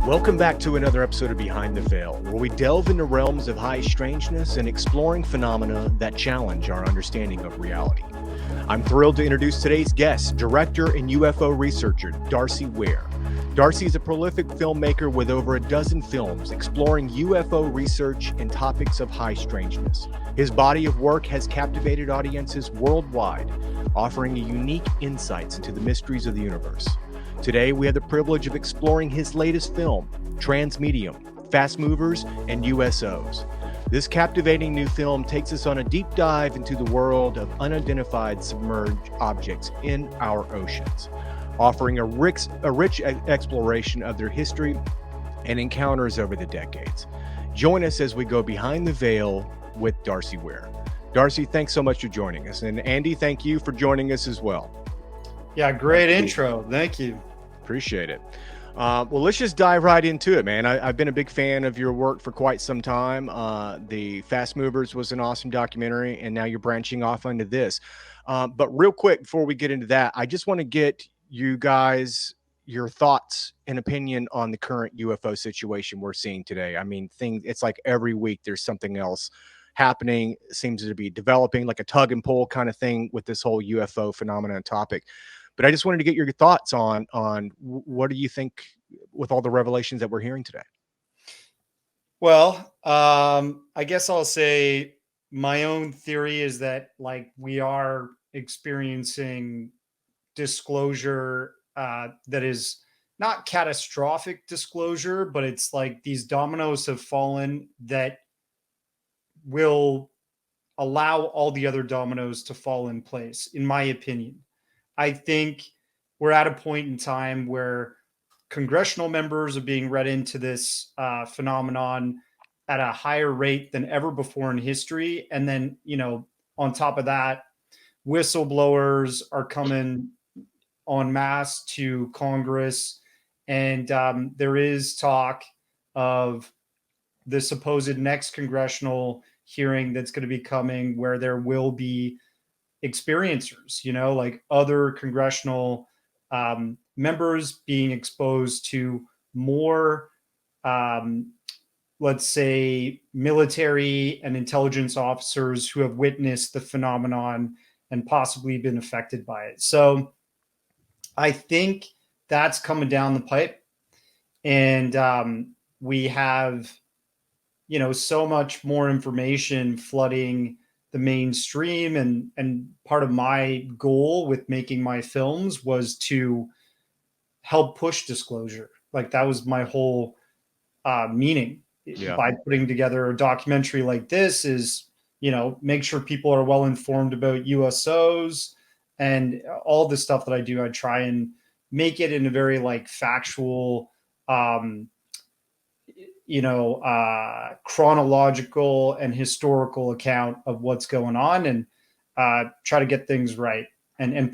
Welcome back to another episode of Behind the Veil, where we delve into realms of high strangeness and exploring phenomena that challenge our understanding of reality. I'm thrilled to introduce today's guest, director and UFO researcher, Darcy Weir. Darcy is a prolific filmmaker with over a dozen films exploring UFO research and topics of high strangeness. His body of work has captivated audiences worldwide, offering unique insights into the mysteries of the universe. Today, we have the privilege of exploring his latest film, TRANSMEDIUM, FASTMOVERS and USOs. This captivating new film takes us on a deep dive into the world of unidentified submerged objects in our oceans, offering a rich exploration of their history and encounters over the decades. Join us as we go behind the veil with Darcy Weir. Darcy, thanks so much for joining us. And Andy, thank you for joining us as well. Yeah, great intro. Thank you. Appreciate it. Well, let's just dive right into it, man. I've been a big fan of your work for quite some time. The Fast Movers was an awesome documentary, and now you're branching off into this. But real quick, before we get into that, I just want to get you guys your thoughts and opinion on the current UFO situation we're seeing today. I mean, it's like every week there's something else happening. It seems to be developing like a tug and pull kind of thing with this whole UFO phenomenon topic. But I just wanted to get your thoughts on what do you think with all the revelations that we're hearing today? Well, I guess I'll say my own theory is that like we are experiencing disclosure that is not catastrophic disclosure, but it's like these dominoes have fallen that will allow all the other dominoes to fall in place, in my opinion. I think we're at a point in time where congressional members are being read into this phenomenon at a higher rate than ever before in history. And then, on top of that, whistleblowers are coming en masse to Congress. And there is talk of the supposed next congressional hearing that's going to be coming where there will be experiencers, like other congressional members being exposed to more, let's say, military and intelligence officers who have witnessed the phenomenon and possibly been affected by it. So I think that's coming down the pipe. And we have, so much more information flooding the mainstream, and part of my goal with making my films was to help push disclosure. Like that was my whole meaning by putting together a documentary like this is, make sure people are well informed about USOs and all the stuff that I do. I try and make it in a very like factual, chronological and historical account of what's going on, and try to get things right and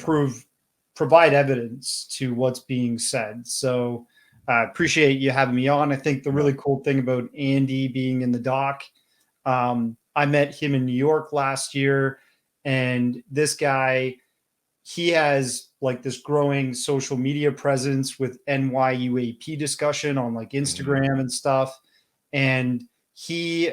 provide evidence to what's being said. So I appreciate you having me on. I think the really cool thing about Andy being in the doc, I met him in New York last year, and this guy, he has like this growing social media presence with NYUAP discussion on like Instagram and stuff. And he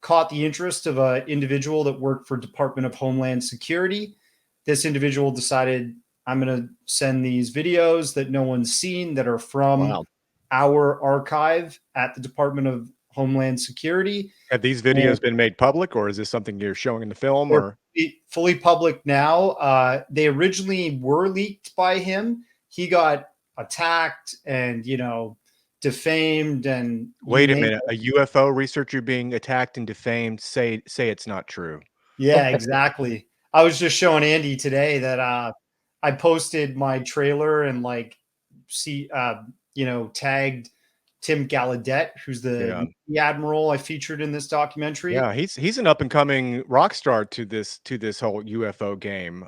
caught the interest of an individual that worked for Department of Homeland Security. This individual decided, I'm going to send these videos that no one's seen that are from our archive at the Department of Homeland Security. Have these videos been made public, or is this something you're showing in the film? Or fully public now. They originally were leaked by him. He got attacked and, defamed. And wait a minute, a UFO researcher being attacked and defamed, say it's not true. Yeah, exactly. I was just showing Andy today that I posted my trailer and tagged Tim Gallaudet, who's the admiral I featured in this documentary. Yeah, he's an up and coming rock star to this whole UFO game.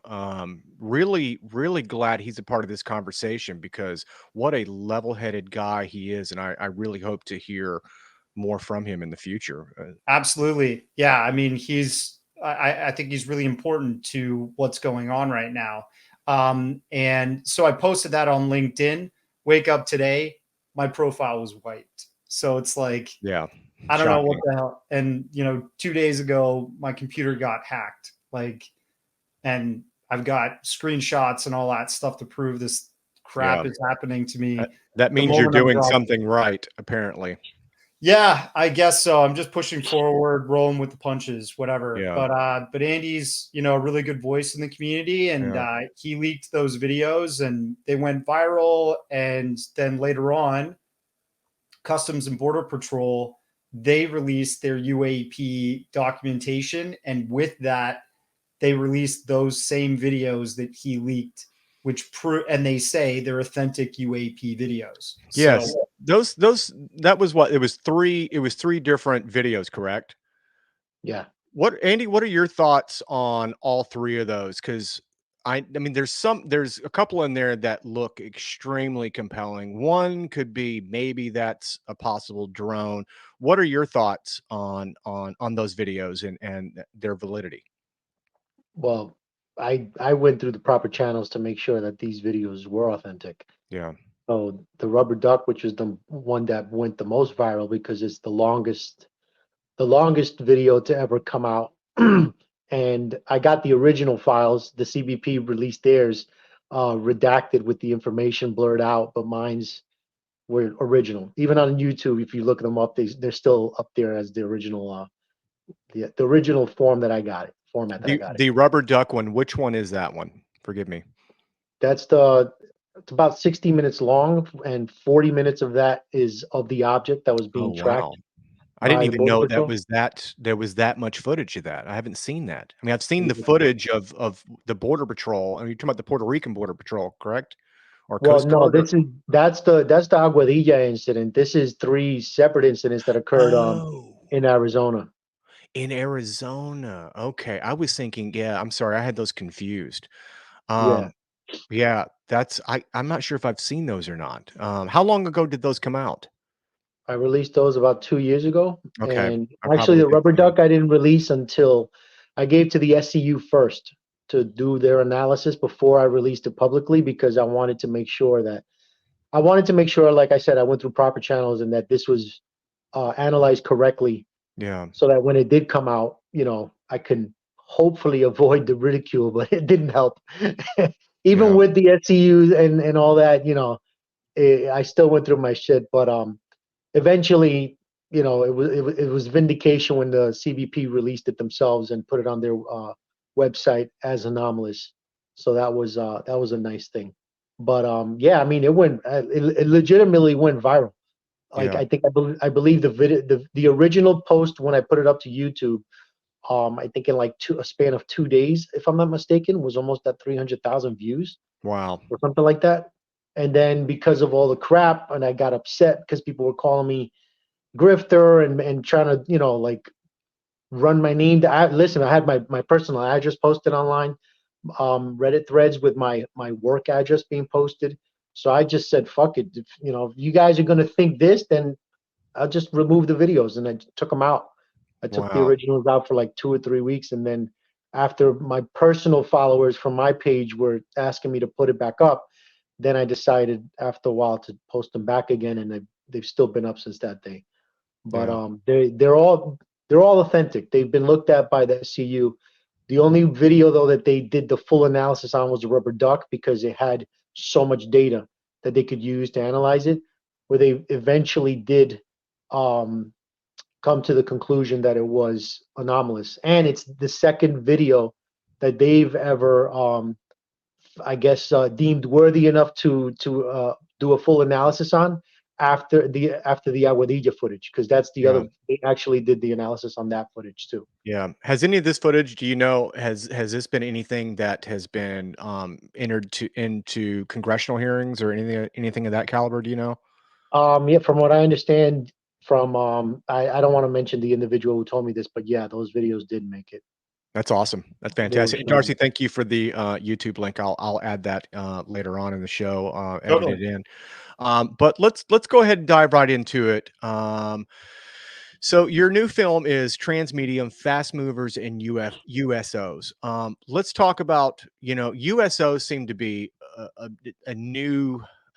Really, really glad he's a part of this conversation, because what a level-headed guy he is, and I really hope to hear more from him in the future. Absolutely, yeah. I mean, I think he's really important to what's going on right now. And so I posted that on LinkedIn. Wake up today, my profile was wiped. So it's like, Yeah. I don't know what Shocking. the hell. And 2 days ago, my computer got hacked. Like, and I've got screenshots and all that stuff to prove this Yeah. crap is happening to me. That The means you're moment I'm doing dropping. something right, apparently. Yeah, I guess so. I'm just pushing forward, rolling with the punches, whatever. Yeah. But Andy's, a really good voice in the community, and Yeah. he leaked those videos, and they went viral. And then later on, Customs and Border Patrol, they released their UAP documentation, and with that, they released those same videos that he leaked, and they say they're authentic UAP videos. Yes. So Those that was what it was three different videos, correct? Yeah. Andy, what are your thoughts on all three of those? Because I mean, there's a couple in there that look extremely compelling. One could be maybe that's a possible drone. What are your thoughts on those videos and their validity? Well, I went through the proper channels to make sure that these videos were authentic. Yeah. So the rubber duck, which is the one that went the most viral because it's the longest video to ever come out. And I got the original files. The CBP released theirs, redacted with the information blurred out, but mine's were original. Even on YouTube, if you look them up, they're still up there as the original, the original format that I got it. The rubber duck one, which one is that one? Forgive me. It's about 60 minutes long, and 40 minutes of that is of the object that was Oh, being wow. tracked I didn't by the even Border know Patrol. there was that much footage of that. I haven't seen that. I mean, I've seen the Yeah. footage of the Border Patrol. I mean, you're talking about the Puerto Rican Border Patrol, correct? Or Well, Coast no, Guard? that's the Aguadilla incident. This is 3 separate incidents that occurred Oh, in Arizona. in Arizona. Okay. I was thinking, yeah, I'm sorry. I had those confused. Yeah, Um, yeah, I'm not sure if I've seen those or not. How long ago did those come out? I released those about 2 years ago, Okay. and I actually probably the did rubber see them. duck I didn't release until I gave to the SCU first to do their analysis before I released it publicly, because I wanted to make sure, like I said, I went through proper channels and that this was analyzed correctly, Yeah. so that when it did come out, I can hopefully avoid the ridicule, but it didn't help. Even Yeah. with the SCU and all that, I still went through my shit, but eventually, it was vindication when the CBP released it themselves and put it on their website as anomalous. So that was a nice thing. But yeah, I mean, it legitimately went viral. Like, Yeah. I believe the video, the original post when I put it up to YouTube, I think in like a span of 2 days, if I'm not mistaken, was almost at 300,000 views Wow. or something like that. And then because of all the crap, and I got upset because people were calling me grifter and trying to, like, run my name. Listen, I had my personal address posted online, Reddit threads with my work address being posted. So I just said, fuck it. If you guys are gonna think this, then I'll just remove the videos, and I took them out. I took the Wow. originals out for like 2 or 3 weeks, and then after my personal followers from my page were asking me to put it back up, then I decided after a while to post them back again, and they've still been up since that day. But Yeah. they're all authentic. They've been looked at by the SCU. The only video though that they did the full analysis on was the rubber duck, because it had so much data that they could use to analyze it, where they eventually did um, come to the conclusion that it was anomalous. And it's the second video that they've ever, I guess, deemed worthy enough to do a full analysis on after the Aguadilla footage, because that's the Yeah. other. They actually did the analysis on that footage too. Yeah. Has any of this footage, do you know, has this been anything that has been entered into congressional hearings or anything of that caliber, do you know? Yeah, from what I understand, from I don't want to mention the individual who told me this, but yeah, those videos did make it. That's awesome. That's They were fantastic. And shown. Darcy, thank you for the YouTube link. I'll add that later on in the show, Totally. edited in. But let's go ahead and dive right into it. So your new film is TRANSMEDIUM, Fast Movers and USOs. Let's talk about, USOs seem to be a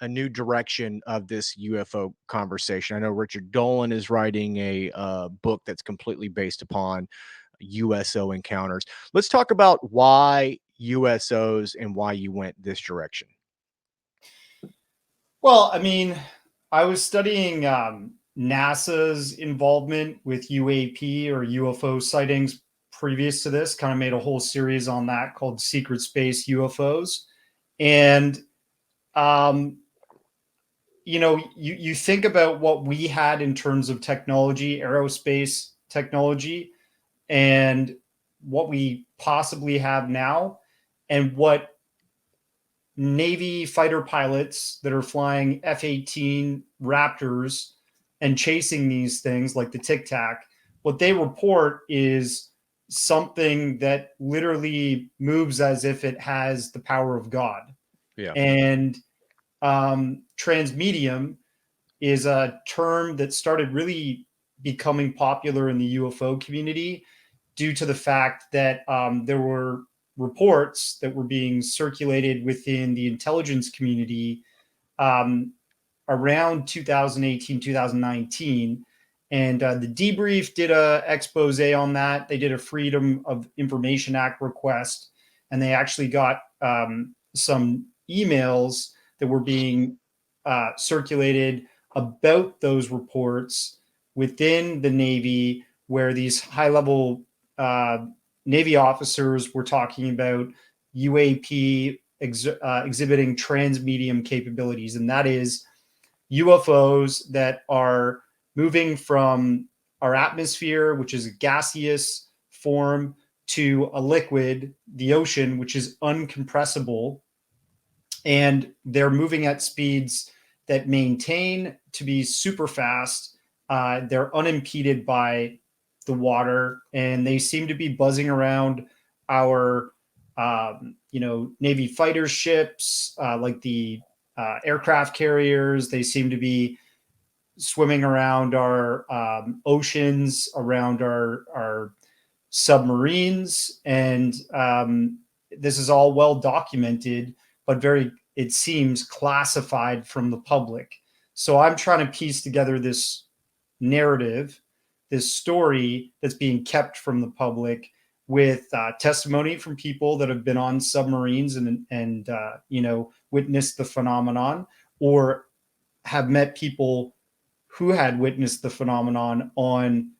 a new direction of this UFO conversation. I know Richard Dolan is writing a book that's completely based upon USO encounters. Let's talk about why USOs and why you went this direction. Well, I mean, I was studying NASA's involvement with UAP or UFO sightings previous to this, kind of made a whole series on that called Secret Space UFOs. And, you think about what we had in terms of technology, aerospace technology, and what we possibly have now, and what Navy fighter pilots that are flying F-18 Raptors and chasing these things like the Tic Tac, what they report is something that literally moves as if it has the power of God. Yeah. And transmedium is a term that started really becoming popular in the UFO community due to the fact that there were reports that were being circulated within the intelligence community around 2018, 2019. And the debrief did a expose on that. They did a Freedom of Information Act request, and they actually got some emails that were being circulated about those reports within the Navy, where these high-level Navy officers were talking about UAP exhibiting transmedium capabilities, and that is UFOs that are moving from our atmosphere, which is a gaseous form, to a liquid, the ocean, which is uncompressible, and they're moving at speeds that maintain to be super fast. They're unimpeded by the water, and they seem to be buzzing around our Navy fighter ships, like the aircraft carriers. They seem to be swimming around our oceans, around our submarines, and this is all well documented, but it seems classified from the public. So I'm trying to piece together this narrative, this story that's being kept from the public, with testimony from people that have been on submarines and witnessed the phenomenon, or have met people who had witnessed the phenomenon on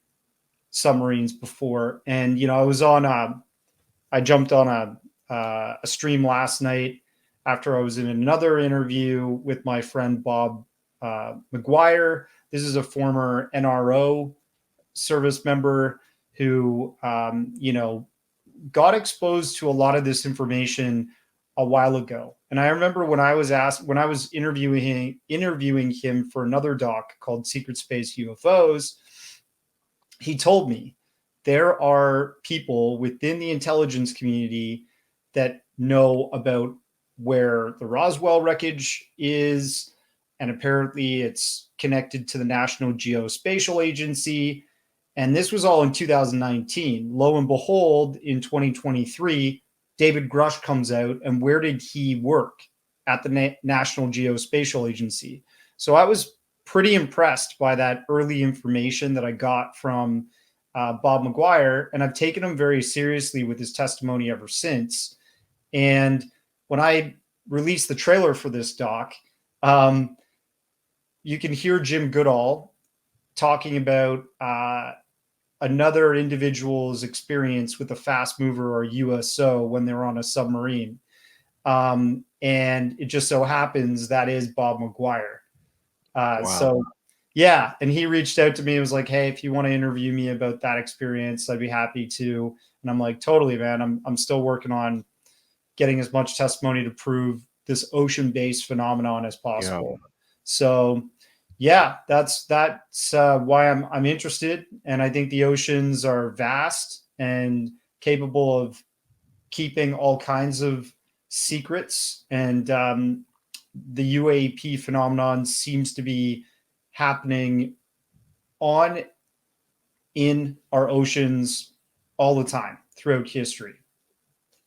submarines before. And I jumped on a stream last night after I was in another interview with my friend Bob McGuire. This is a former NRO service member who, got exposed to a lot of this information a while ago. And I remember when I was interviewing him for another doc called Secret Space UFOs, he told me there are people within the intelligence community that know about where the Roswell wreckage is, and apparently it's connected to the National Geospatial Agency. And this was all in 2019. Lo and behold, in 2023, David Grush comes out, and where did he work? At the National Geospatial Agency. So I was pretty impressed by that early information that I got from Bob McGuire, and I've taken him very seriously with his testimony ever since. And when I released the trailer for this doc, you can hear Jim Goodall talking about another individual's experience with a fast mover or USO when they're on a submarine. And it just so happens that is Bob McGuire. Wow. So, yeah. And he reached out to me and was like, hey, if you want to interview me about that experience, I'd be happy to. And I'm like, totally, man. I'm still working on getting as much testimony to prove this ocean-based phenomenon as possible. Yeah. So, yeah, that's why I'm interested. And I think the oceans are vast and capable of keeping all kinds of secrets. And the UAP phenomenon seems to be happening in our oceans all the time throughout history.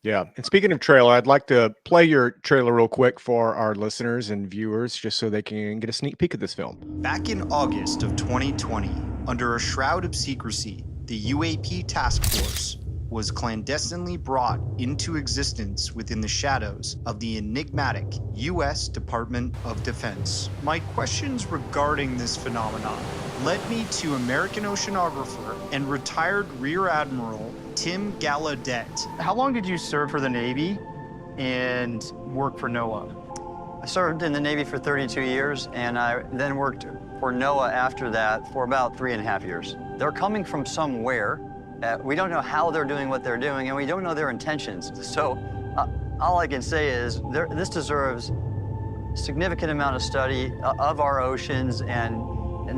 Yeah. And speaking of trailer, I'd like to play your trailer real quick for our listeners and viewers, just so they can get a sneak peek of this film. Back in August of 2020, under a shroud of secrecy, the UAP task force was clandestinely brought into existence within the shadows of the enigmatic U.S. Department of Defense. My questions regarding this phenomenon led me to American oceanographer and retired Rear Admiral Tim Gallaudet. How long did you serve for the Navy and work for NOAA? I served in the Navy for 32 years, and I then worked for NOAA after that for about 3.5 years. They're coming from somewhere. We don't know how they're doing what they're doing, and we don't know their intentions. So all I can say is this deserves a significant amount of study of our oceans, and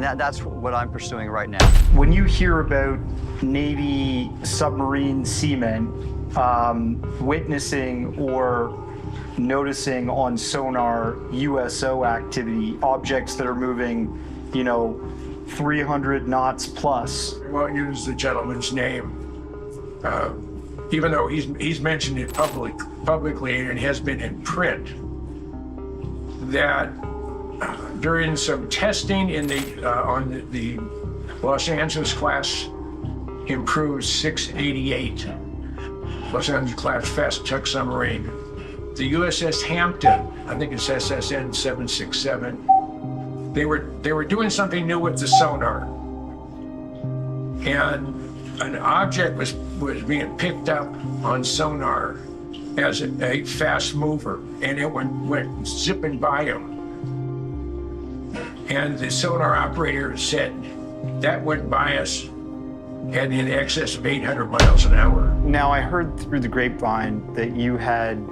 that's what I'm pursuing right now. When you hear about Navy submarine seamen witnessing or noticing on sonar USO activity, objects that are moving, 300 knots plus. I won't use the gentleman's name, even though he's mentioned it publicly and has been in print, that during some testing in on the Los Angeles class improved 688 Los Angeles class fast tug submarine, the USS Hampton, I think it's SSN 767. They were doing something new with the sonar, and an object was being picked up on sonar as a fast mover, and it went zipping by them. And the sonar operator said that went by us at in excess of 800 miles an hour. Now, I heard through the grapevine that you had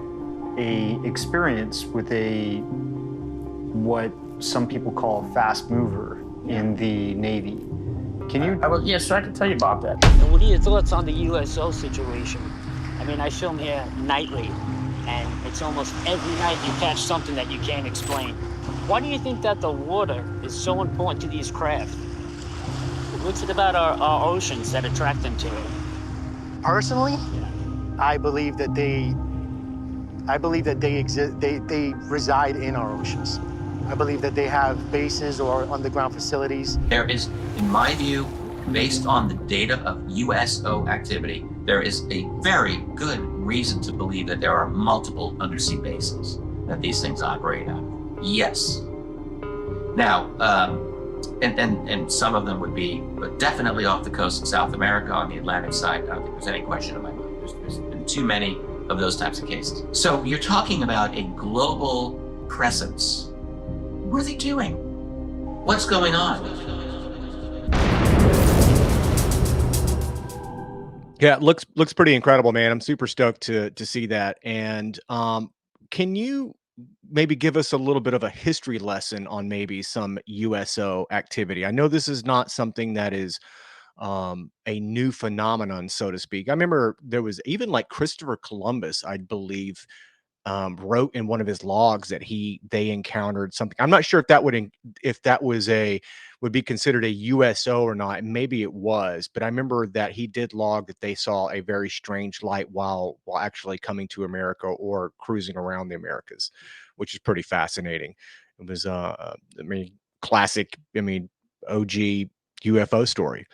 a experience with what some people call a fast mover in the Navy. Can you? Yes, I can tell you about that. And what are your thoughts on the USO situation? I mean, I film here nightly, and it's almost every night you catch something that you can't explain. Why do you think that the water is so important to these craft? What's it about our oceans that attract them to it? Personally, I believe that they exist. They reside in our oceans. I believe that they have bases or underground facilities. There is, in my view, based on the data of USO activity, there is a very good reason to believe that there are multiple undersea bases that these things operate at. Yes. Now, and some of them would be, but definitely off the coast of South America on the Atlantic side. I don't think there's any question in my mind. There's been too many of those types of cases. So you're talking about a global presence. What are they doing? What's going on? Yeah, it looks pretty incredible, man. I'm super stoked to see that. And can you maybe give us a little bit of a history lesson on maybe some USO activity? I know this is not something that is a new phenomenon, so to speak. I remember there was even like Christopher Columbus, I believe, wrote in one of his logs that they encountered something. I'm not sure if that would be considered a USO or not. Maybe it was, but I remember that he did log that they saw a very strange light while actually coming to America or cruising around the Americas, which is pretty fascinating. It was classic, OG UFO story.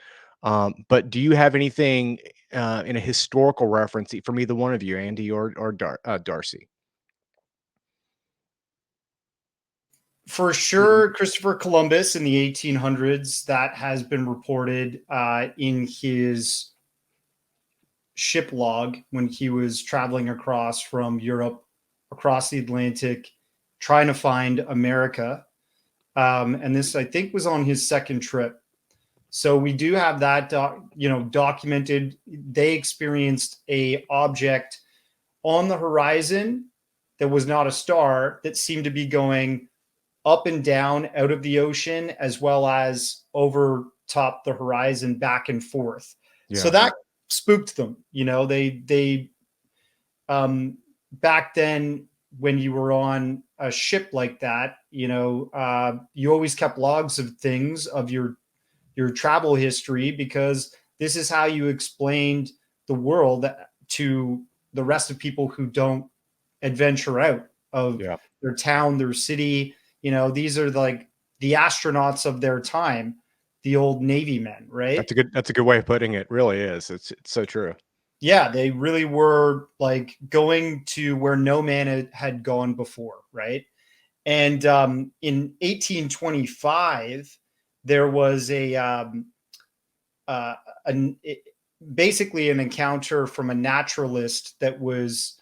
But do you have anything in a historical reference from either one of you, Andy or Darcy? For sure, Christopher Columbus in the 1800s, that has been reported in his ship log when he was traveling across from Europe, across the Atlantic, trying to find America. And this, I think, was on his second trip. So we do have that, documented. They experienced a object on the horizon that was not a star, that seemed to be going up and down out of the ocean, as well as over top the horizon, back and forth. Yeah. So that spooked them. They back then, when you were on a ship like that, you always kept logs of things, of your travel history, because this is how you explained the world to the rest of people who don't adventure out of Yeah. their town, their city. You know, these are like the astronauts of their time, the old Navy men, right? That's a good way of putting it. Really is. It's so true. Yeah, they really were like going to where no man had gone before, right? And in 1825, there was basically an encounter from a naturalist that was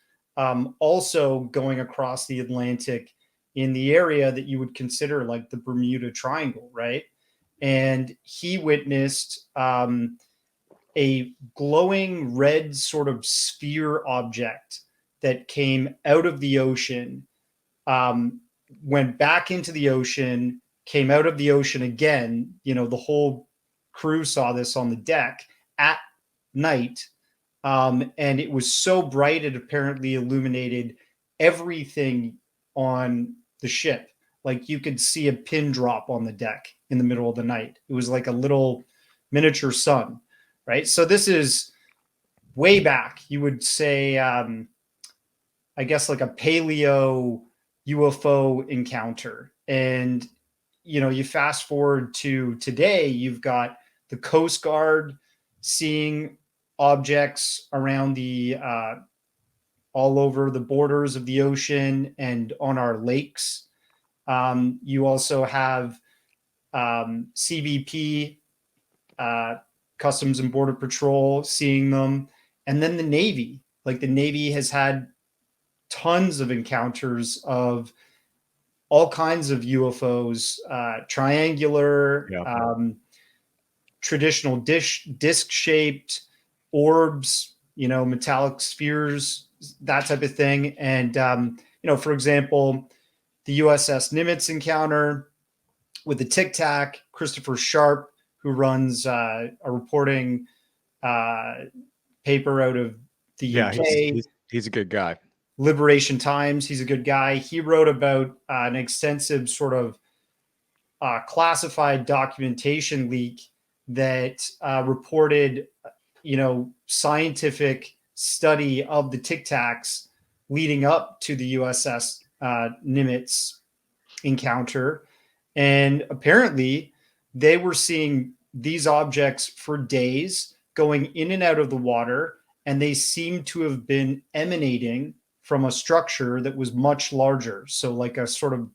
also going across the Atlantic in the area that you would consider like the Bermuda Triangle, right? And he witnessed a glowing red sort of sphere object that came out of the ocean, went back into the ocean, came out of the ocean again. You know, the whole crew saw this on the deck at night. And it was so bright, it apparently illuminated everything on the ship. Like you could see a pin drop on the deck in the middle of the night. It was like a little miniature sun, right? So this is way back. You would say, I guess like a paleo UFO encounter. And, you know, you fast forward to today, you've got the Coast Guard seeing objects around the all over the borders of the ocean and on our lakes. You also have CBP, Customs and Border Patrol, seeing them. And then the Navy. Like the Navy has had tons of encounters of all kinds of UFOs, triangular, traditional disc-shaped orbs, you know, metallic spheres, that type of thing. And, you know, for example, the USS Nimitz encounter with the Tic Tac, Christopher Sharp, who runs a reporting paper out of the UK. He's a good guy. Liberation Times. He's a good guy. He wrote about an extensive sort of classified documentation leak that reported, you know, scientific study of the Tic Tacs leading up to the USS Nimitz encounter. And apparently they were seeing these objects for days going in and out of the water, and they seem to have been emanating from a structure that was much larger. So like a sort of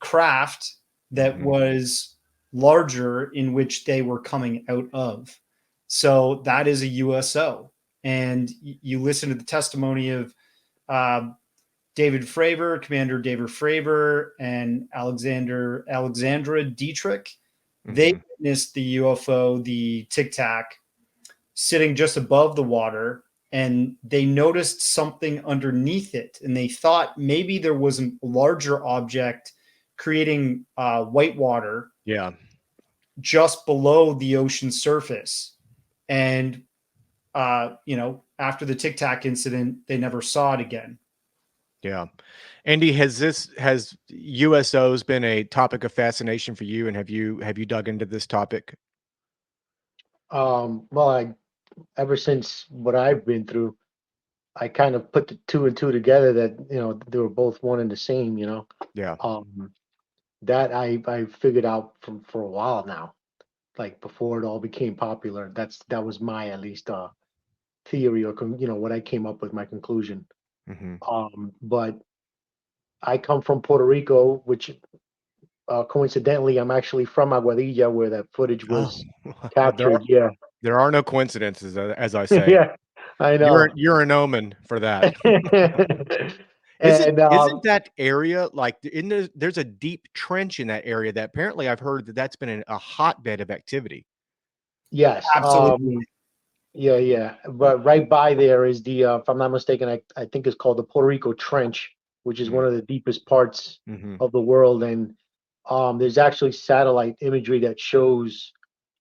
craft that was larger in which they were coming out of. So that is a USO. And you listen to the testimony of David Fravor, Commander David Fravor, and Alexandra Dietrich. They witnessed the UFO, the Tic Tac, sitting just above the water, and they noticed something underneath it, and they thought maybe there was a larger object creating white water just below the ocean surface. And you know, after the Tic Tac incident, they never saw it again. Yeah. Andy, has USOs been a topic of fascination for you, and have you dug into this topic? Well, ever since what I've been through, I kind of put the two and two together that, you know, they were both one and the same, you know. Yeah. That I figured out for a while now, like before it all became popular. That was my at least theory, or you know, what I came up with, my conclusion. But I come from Puerto Rico, which coincidentally I'm actually from Aguadilla, where that footage was captured. There are no coincidences, as I say. Yeah, I know. You're an omen for that. Isn't that area like there's a deep trench in that area that apparently I've heard that's been a hotbed of activity. Yes, absolutely. Yeah. But right by there is the, if I'm not mistaken, I think it's called the Puerto Rico Trench, which is one of the deepest parts of the world. And there's actually satellite imagery that shows,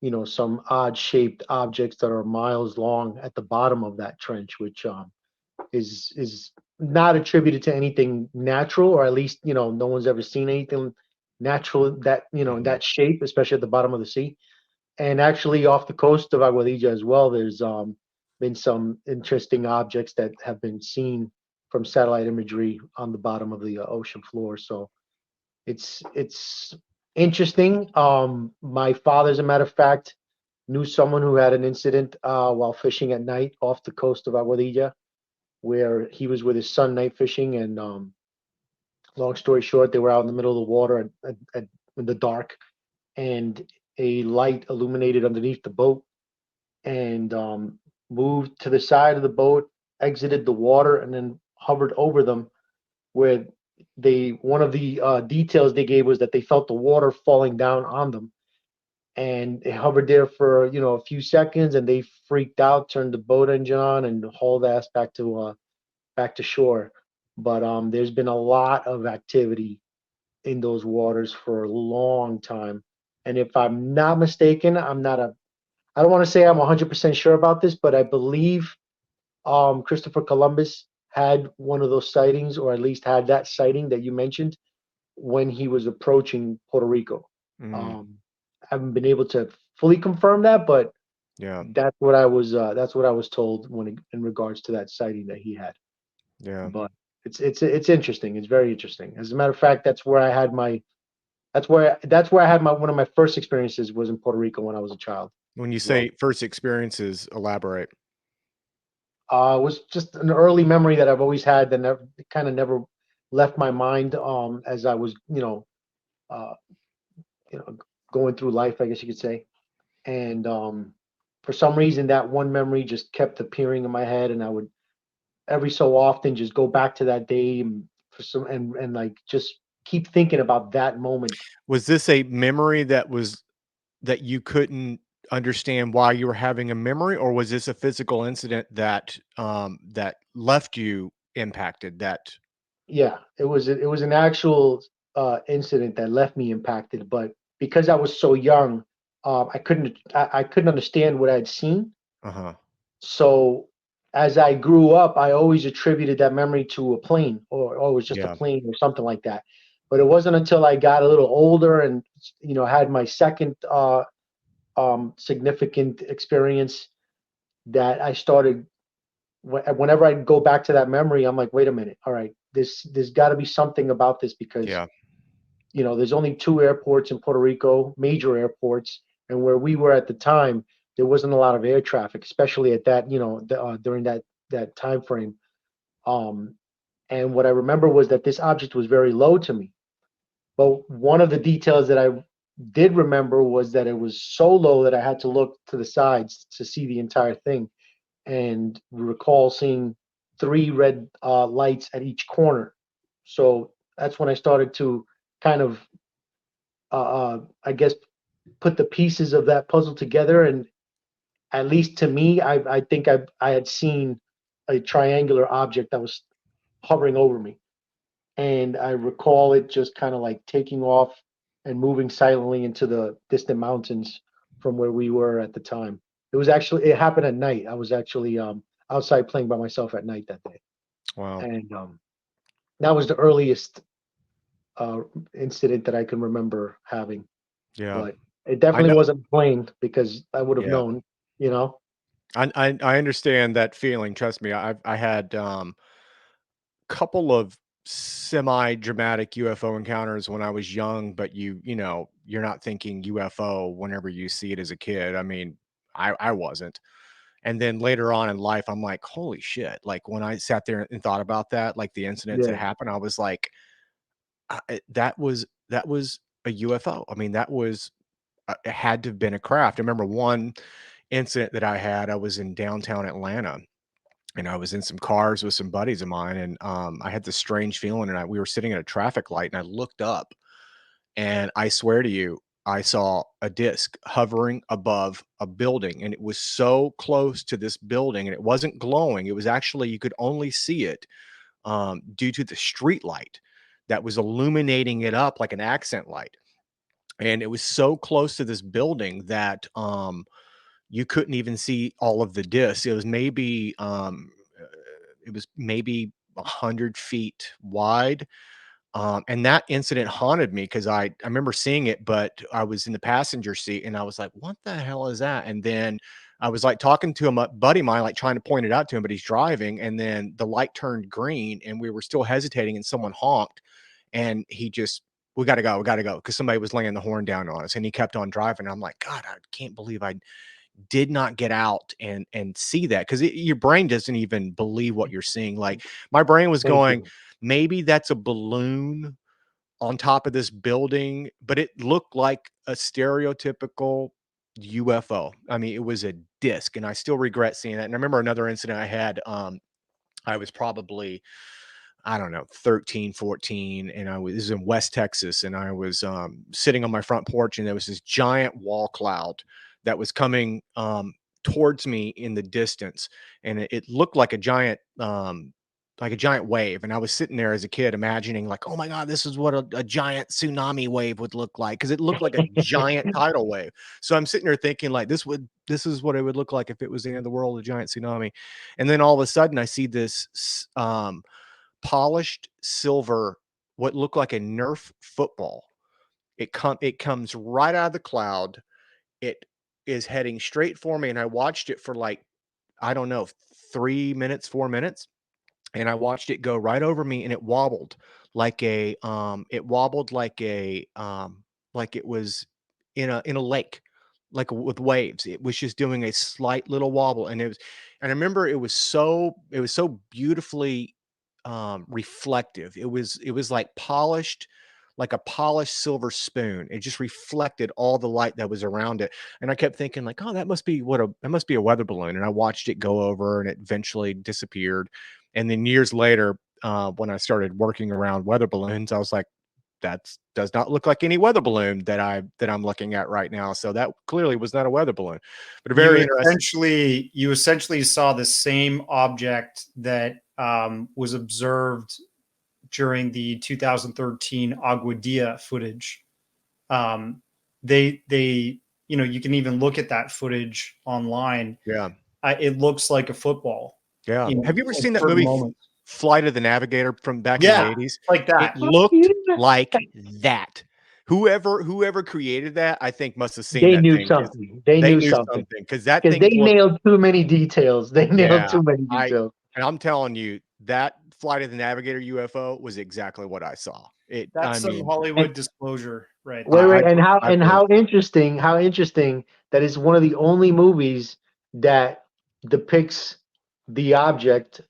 you know, some odd shaped objects that are miles long at the bottom of that trench, which is not attributed to anything natural, or at least, you know, no one's ever seen anything natural that, you know, in that shape, especially at the bottom of the sea. And actually off the coast of Aguadilla as well, there's been some interesting objects that have been seen from satellite imagery on the bottom of the ocean floor. So it's interesting. My father, as a matter of fact, knew someone who had an incident while fishing at night off the coast of Aguadilla, where he was with his son night fishing, and long story short, they were out in the middle of the water in the dark, and a light illuminated underneath the boat and moved to the side of the boat, exited the water, and then hovered over them. Where one of the details they gave was that they felt the water falling down on them, and it hovered there for a few seconds, and they freaked out, turned the boat engine on, and hauled ass back to shore. But there's been a lot of activity in those waters for a long time, and if I'm not mistaken, I don't want to say I'm 100% sure about this, but I believe Christopher Columbus had one of those sightings, or at least had that sighting that you mentioned when he was approaching Puerto Rico. I haven't been able to fully confirm that, but Yeah. that's what I was told in regards to that sighting that he had. Yeah. But it's interesting. It's very interesting. As a matter of fact, that's where I had one of my first experiences was in Puerto Rico when I was a child. When you as well. say first experiences, elaborate. It was just an early memory that I've always had that never left my mind as I was, going through life, I guess you could say. And for some reason, that one memory just kept appearing in my head, and I would every so often just go back to that day and like just keep thinking about that moment. Was this a memory that you couldn't understand why you were having a memory, or was this a physical incident that that left you impacted? Yeah, it was an actual incident that left me impacted, but because I was so young, I couldn't understand what I'd seen. Uh-huh. So as I grew up, I always attributed that memory to a plane, or it was just a Yeah. plane or something like that. But it wasn't until I got a little older and had my second significant experience that I started. Whenever I go back to that memory, I'm like, wait a minute, all right, there's got to be something about this, because Yeah. there's only 2 airports in Puerto Rico, major airports, and where we were at the time, there wasn't a lot of air traffic, especially at that, during that time frame. And what I remember was that this object was very low to me. But one of the details that I did remember was that it was so low that I had to look to the sides to see the entire thing, and recall seeing 3 red lights at each corner. So that's when I started to kind of, I guess, put the pieces of that puzzle together. And at least to me, I think I had seen a triangular object that was hovering over me. And I recall it just kind of like taking off and moving silently into the distant mountains from where we were at the time. It happened at night. I was actually outside playing by myself at night that day. Wow. And that was the earliest incident that I can remember having. Yeah. But it definitely wasn't plane, because I would have Yeah. known, I understand that feeling. Trust me. I had couple of semi-dramatic UFO encounters when I was young, but you're not thinking UFO whenever you see it as a kid. I mean, I wasn't. And then later on in life, I'm like, holy shit. Like when I sat there and thought about that, like the incidents that Yeah. happened, I was like, that was a UFO. I mean, it had to have been a craft. I remember one incident that I had. I was in downtown Atlanta, and I was in some cars with some buddies of mine, and I had this strange feeling, and we were sitting at a traffic light, and I looked up, and I swear to you, I saw a disc hovering above a building, and it was so close to this building, and it wasn't glowing. It was actually, you could only see it due to the street light that was illuminating it up like an accent light. And it was so close to this building that you couldn't even see all of the discs. It was maybe 100 feet wide, And that incident haunted me because I remember seeing it, but I was in the passenger seat and I was like, what the hell is that? And then I was like talking to a buddy of mine, like trying to point it out to him, but he's driving. And then the light turned green and we were still hesitating and someone honked and he just, we got to go. We got to go. Cause somebody was laying the horn down on us and he kept on driving. I'm like, God, I can't believe I did not get out and see that. Cause your brain doesn't even believe what you're seeing. Like my brain was Thank going, you. maybe that's a balloon on top of this building, but it looked like a stereotypical UFO. I mean, it was a disc, and I still regret seeing that. And I remember another incident I had. I was probably, I don't know, 13, 14, and this is in West Texas, and I was sitting on my front porch, and there was this giant wall cloud that was coming towards me in the distance, and it looked like a giant wave. And I was sitting there as a kid imagining like, oh my God, this is what a giant tsunami wave would look like. Cause it looked like a giant tidal wave. So I'm sitting there thinking like this is what it would look like if it was the end of the world, a giant tsunami. And then all of a sudden I see this polished silver, what looked like a Nerf football. It comes right out of the cloud. It is heading straight for me. And I watched it for like, I don't know, 3 minutes, 4 minutes. And I watched it go right over me and it wobbled like like it was in a lake, like with waves. It was just doing a slight little wobble. And I remember it was so beautifully reflective. It was like a polished silver spoon. It just reflected all the light that was around it. And I kept thinking like, oh, that must be a weather balloon. And I watched it go over and it eventually disappeared. And then years later, when I started working around weather balloons, I was like, that does not look like any weather balloon that I'm looking at right now. So that clearly was not a weather balloon, but very interesting. You essentially saw the same object that was observed during the 2013 Aguadilla footage. They you can even look at that footage online. Yeah. It looks like a football. Yeah. Have you ever seen that certain movie moments. Flight of the Navigator from back in Yeah, the 80s? like that. It looked like that. Whoever created that, I think must have seen They that knew thing. 'Cause something. They They knew knew something something because that because thing they looked, nailed too many details. They nailed yeah. too many details. And I'm telling you, that Flight of the Navigator UFO was exactly what I saw. That's some Hollywood disclosure, right? Wait, there. wait, and I believe how interesting that is one of the only movies that depicts the object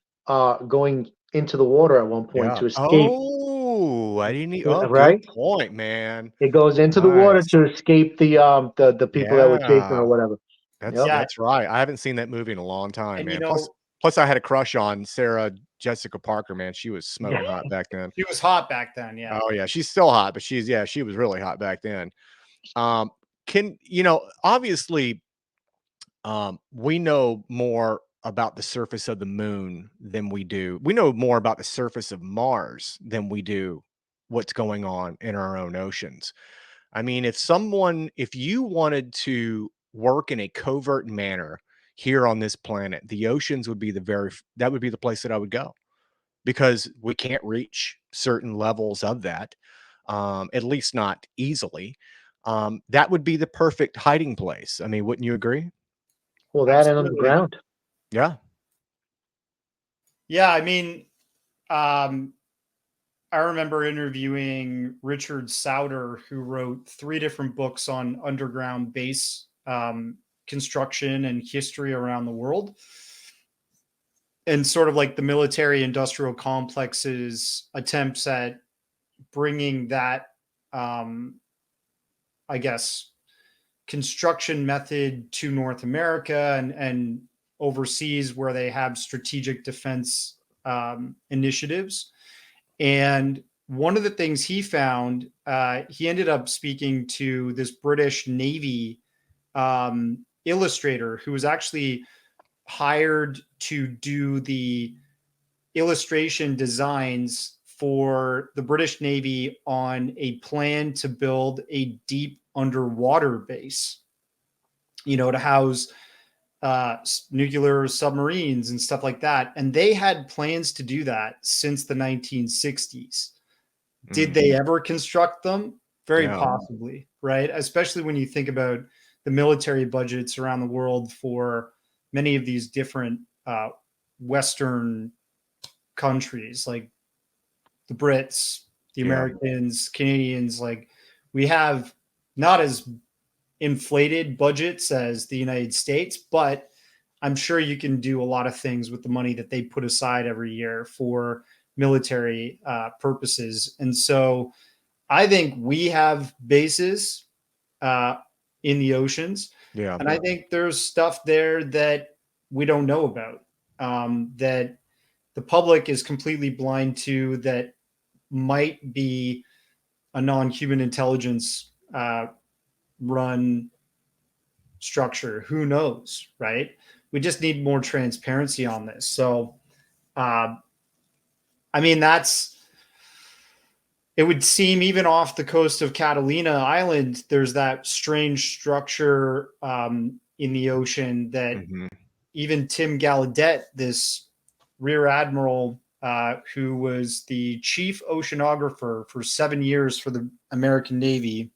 going into the water at one point yeah. to escape. Oh, I didn't good Right? point, man. It goes into the water Nice. to escape the people that were chasing or Yeah. whatever. Yep. Yeah. That's right. I haven't seen that movie in a long time, And man. Plus I had a crush on Sarah Jessica Parker, man. She was smoking hot back then. She was hot back then, yeah. Oh yeah, she's still hot, but she was really hot back then. Obviously, we know more about the surface of the moon than we do. We know more about the surface of Mars than we do what's going on in our own oceans. I mean, if you wanted to work in a covert manner here on this planet, the oceans would be that would be the place that I would go, because we can't reach certain levels of that, at least not easily. That would be the perfect hiding place. I mean, wouldn't you agree? Well, that and Absolutely. underground. Yeah. Yeah, I mean, I remember interviewing Richard Sauter, who wrote 3 different books on underground base construction and history around the world. And sort of like the military industrial complex's attempts at bringing that, I guess, construction method to North America and overseas, where they have strategic defense initiatives. And one of the things he found, he ended up speaking to this British Navy illustrator who was actually hired to do the illustration designs for the British Navy on a plan to build a deep underwater base, to house nuclear submarines and stuff like that. And they had plans to do that since the 1960s. Did they ever construct them? Very Yeah. possibly, right? Especially when you think about the military budgets around the world for many of these different Western countries, like the Brits, the Yeah. Americans, Canadians. Like, we have not as inflated budgets as the United States, but I'm sure you can do a lot of things with the money that they put aside every year for military purposes. And so I think we have bases in the oceans. Yeah. And I think there's stuff there that we don't know about, that the public is completely blind to, that might be a non-human intelligence run structure. Who knows, right? We just need more transparency on this. So, I mean, it would seem even off the coast of Catalina Island, there's that strange structure in the ocean that even Tim Gallaudet, this rear admiral who was the chief oceanographer for 7 years for the American Navy,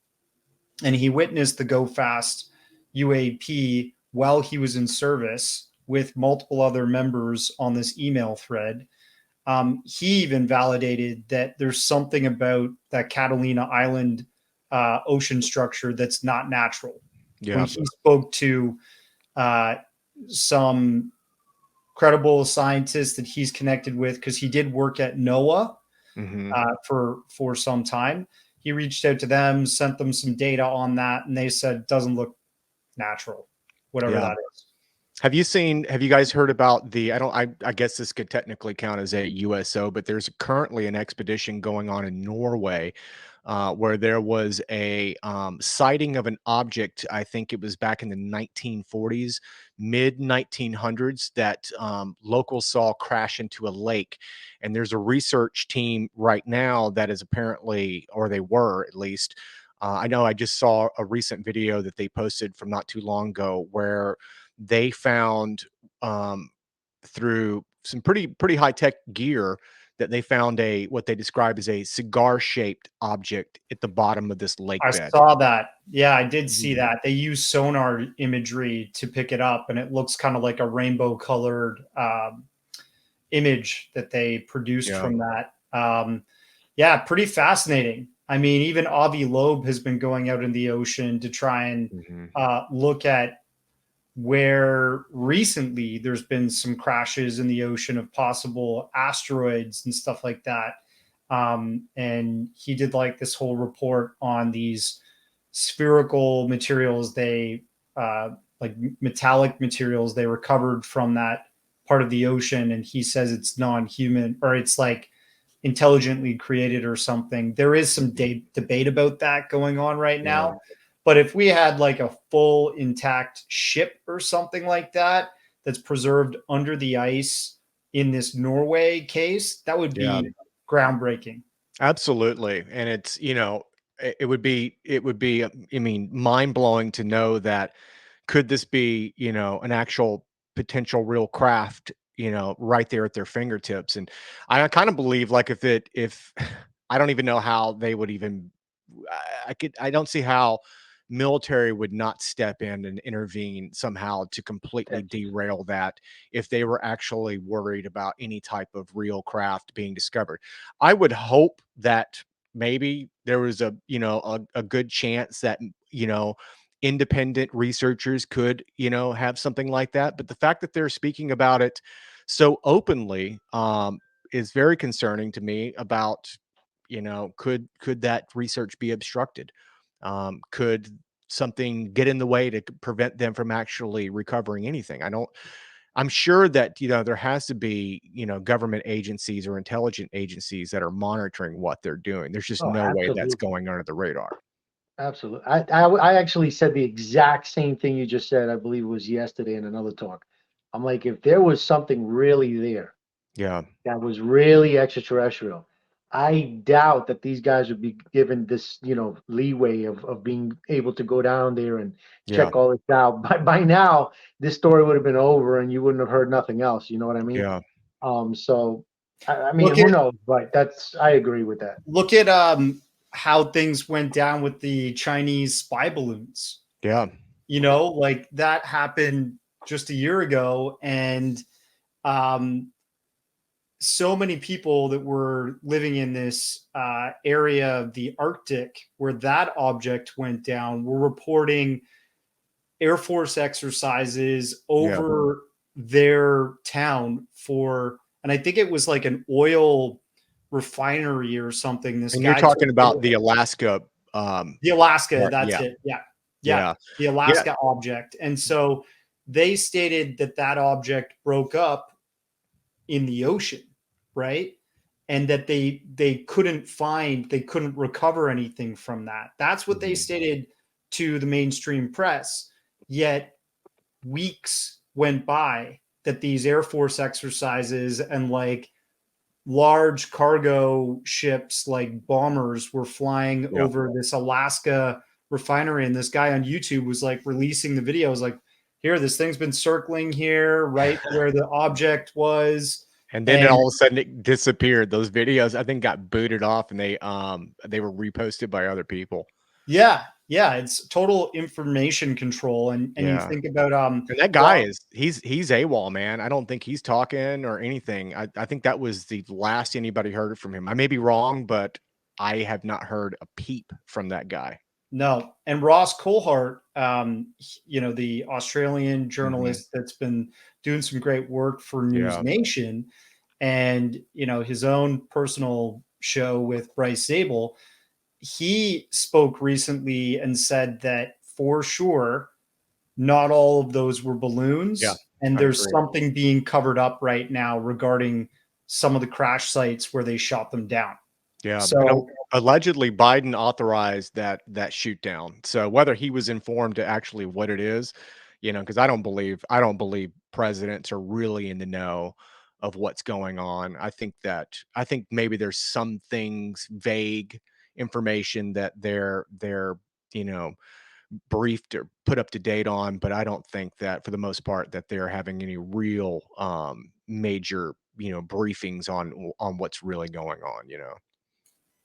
and he witnessed the Go Fast UAP while he was in service with multiple other members on this email thread. He even validated that there's something about that Catalina Island ocean structure that's not natural. Yeah. When he spoke to some credible scientists that he's connected with, because he did work at NOAA for some time, he reached out to them, sent them some data on that, and they said it doesn't look natural, whatever that is. Have you guys heard about I guess this could technically count as a USO, but there's currently an expedition going on in Norway where there was a sighting of an object. I think it was back in the 1940s, mid 1900s, that locals saw crash into a lake. And there's a research team right now that is apparently, or they were at least, I know I just saw a recent video that they posted from not too long ago where they found through some pretty high-tech gear that they found what they describe as a cigar-shaped object at the bottom of this lake bed. I saw that. Yeah, I did see that. They use sonar imagery to pick it up, and it looks kind of like a rainbow-colored image that they produced from that. Yeah, pretty fascinating. I mean, even Avi Loeb has been going out in the ocean to try and look at where recently there's been some crashes in the ocean of possible asteroids and stuff like that. And he did like this whole report on these spherical materials, like metallic materials they recovered from that part of the ocean. And he says it's non-human, or it's like intelligently created or something. There is some debate about that going on right now. But if we had like a full intact ship or something like that, that's preserved under the ice in this Norway case, that would be groundbreaking. Absolutely. And it's, it would be, I mean, mind blowing to know that could this be, an actual potential real craft, right there at their fingertips. And I kind of believe like if I don't even know how they would even, I don't see how military would not step in and intervene somehow to completely derail that if they were actually worried about any type of real craft being discovered. I would hope that maybe there was a good chance that independent researchers could have something like that, but the fact that they're speaking about it so openly is very concerning to me about could that research be obstructed? Could something get in the way to prevent them from actually recovering anything? I'm sure that, there has to be, government agencies or intelligent agencies that are monitoring what they're doing. There's just no way that's going under the radar. Absolutely. I actually said the exact same thing you just said. I believe it was yesterday in another talk. I'm like, if there was something really there, that was really extraterrestrial, I doubt that these guys would be given this, leeway of being able to go down there and check all this out. By now, this story would have been over and you wouldn't have heard nothing else. You know what I mean? Yeah. So I mean, Look who at- knows? But I agree with that. Look at how things went down with the Chinese spy balloons. Yeah. You know, like that happened just a year ago, and so many people that were living in this area of the Arctic where that object went down were reporting Air Force exercises over their town for, and I think it was like an oil refinery or something. This And guy you're talking took about the Alaska. the Alaska, part, that's yeah. it. Yeah. Yeah. The Alaska object. And so they stated that that object broke up in the ocean, right? And that they couldn't recover anything from that. That's what they stated to the mainstream press. Yet weeks went by that these Air Force exercises and like large cargo ships like bombers were flying over this Alaska refinery. And this guy on YouTube was like releasing the videos like, here, this thing's been circling here, right where the object was. And then all of a sudden it disappeared. Those videos, I think, got booted off, and they were reposted by other people. Yeah, it's total information control. And you think about and that guy he's AWOL, man. I don't think he's talking or anything. I think that was the last anybody heard from him. I may be wrong, but I have not heard a peep from that guy. No. And Ross Coulthart, you know, the Australian journalist that's been doing some great work for News Nation, and, you know, his own personal show with Bryce Zabel, he spoke recently and said that for sure, not all of those were balloons. Yeah, and there's something being covered up right now regarding some of the crash sites where they shot them down. Yeah. So allegedly Biden authorized that shoot down. So whether he was informed to actually what it is, you know, because I don't believe presidents are really in the know of what's going on. I think maybe there's some things, vague information that they're you know, briefed or put up to date on, but I don't think that for the most part that they're having any real major, you know, briefings on what's really going on, you know.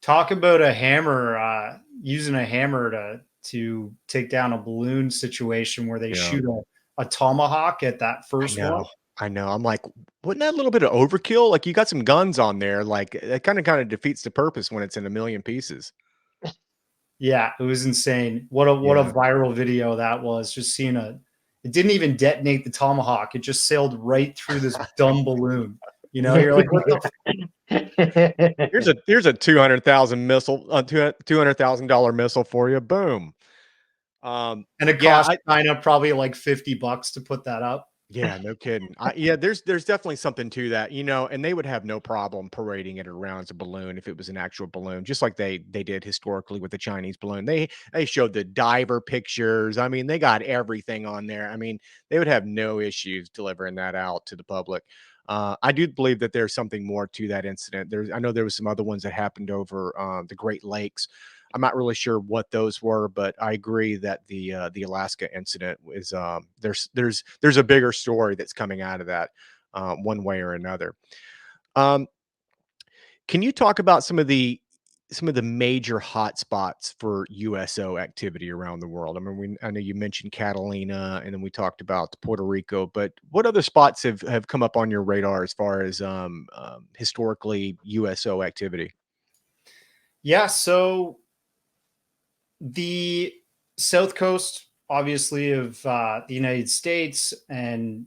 Talk about a hammer, using a hammer to take down a balloon situation where they shoot a tomahawk at that first one. I know. I'm like, wouldn't that a little bit of overkill? Like, you got some guns on there. Like, it kind of defeats the purpose when it's in a million pieces. Yeah, it was insane. What a viral video that was. Just seeing it didn't even detonate the tomahawk. It just sailed right through this dumb balloon. You know, you're like, what the here's a $200,000 missile, $200,000 missile for you. Boom. And it cost China probably like $50 to put that up. Yeah, no kidding. There's definitely something to that, you know, and they would have no problem parading it around as a balloon if it was an actual balloon, just like they did historically with the Chinese balloon. They showed the diver pictures. I mean, they got everything on there. I mean, they would have no issues delivering that out to the public. I do believe that there's something more to that incident. I know there was some other ones that happened over the Great Lakes. I'm not really sure what those were, but I agree that the Alaska incident is there's a bigger story that's coming out of that one way or another. Can you talk about some of the major hotspots for USO activity around the world? I mean, I know you mentioned Catalina, and then we talked about Puerto Rico, but what other spots have come up on your radar as far as historically USO activity? Yeah, so the South Coast, obviously, of the United States and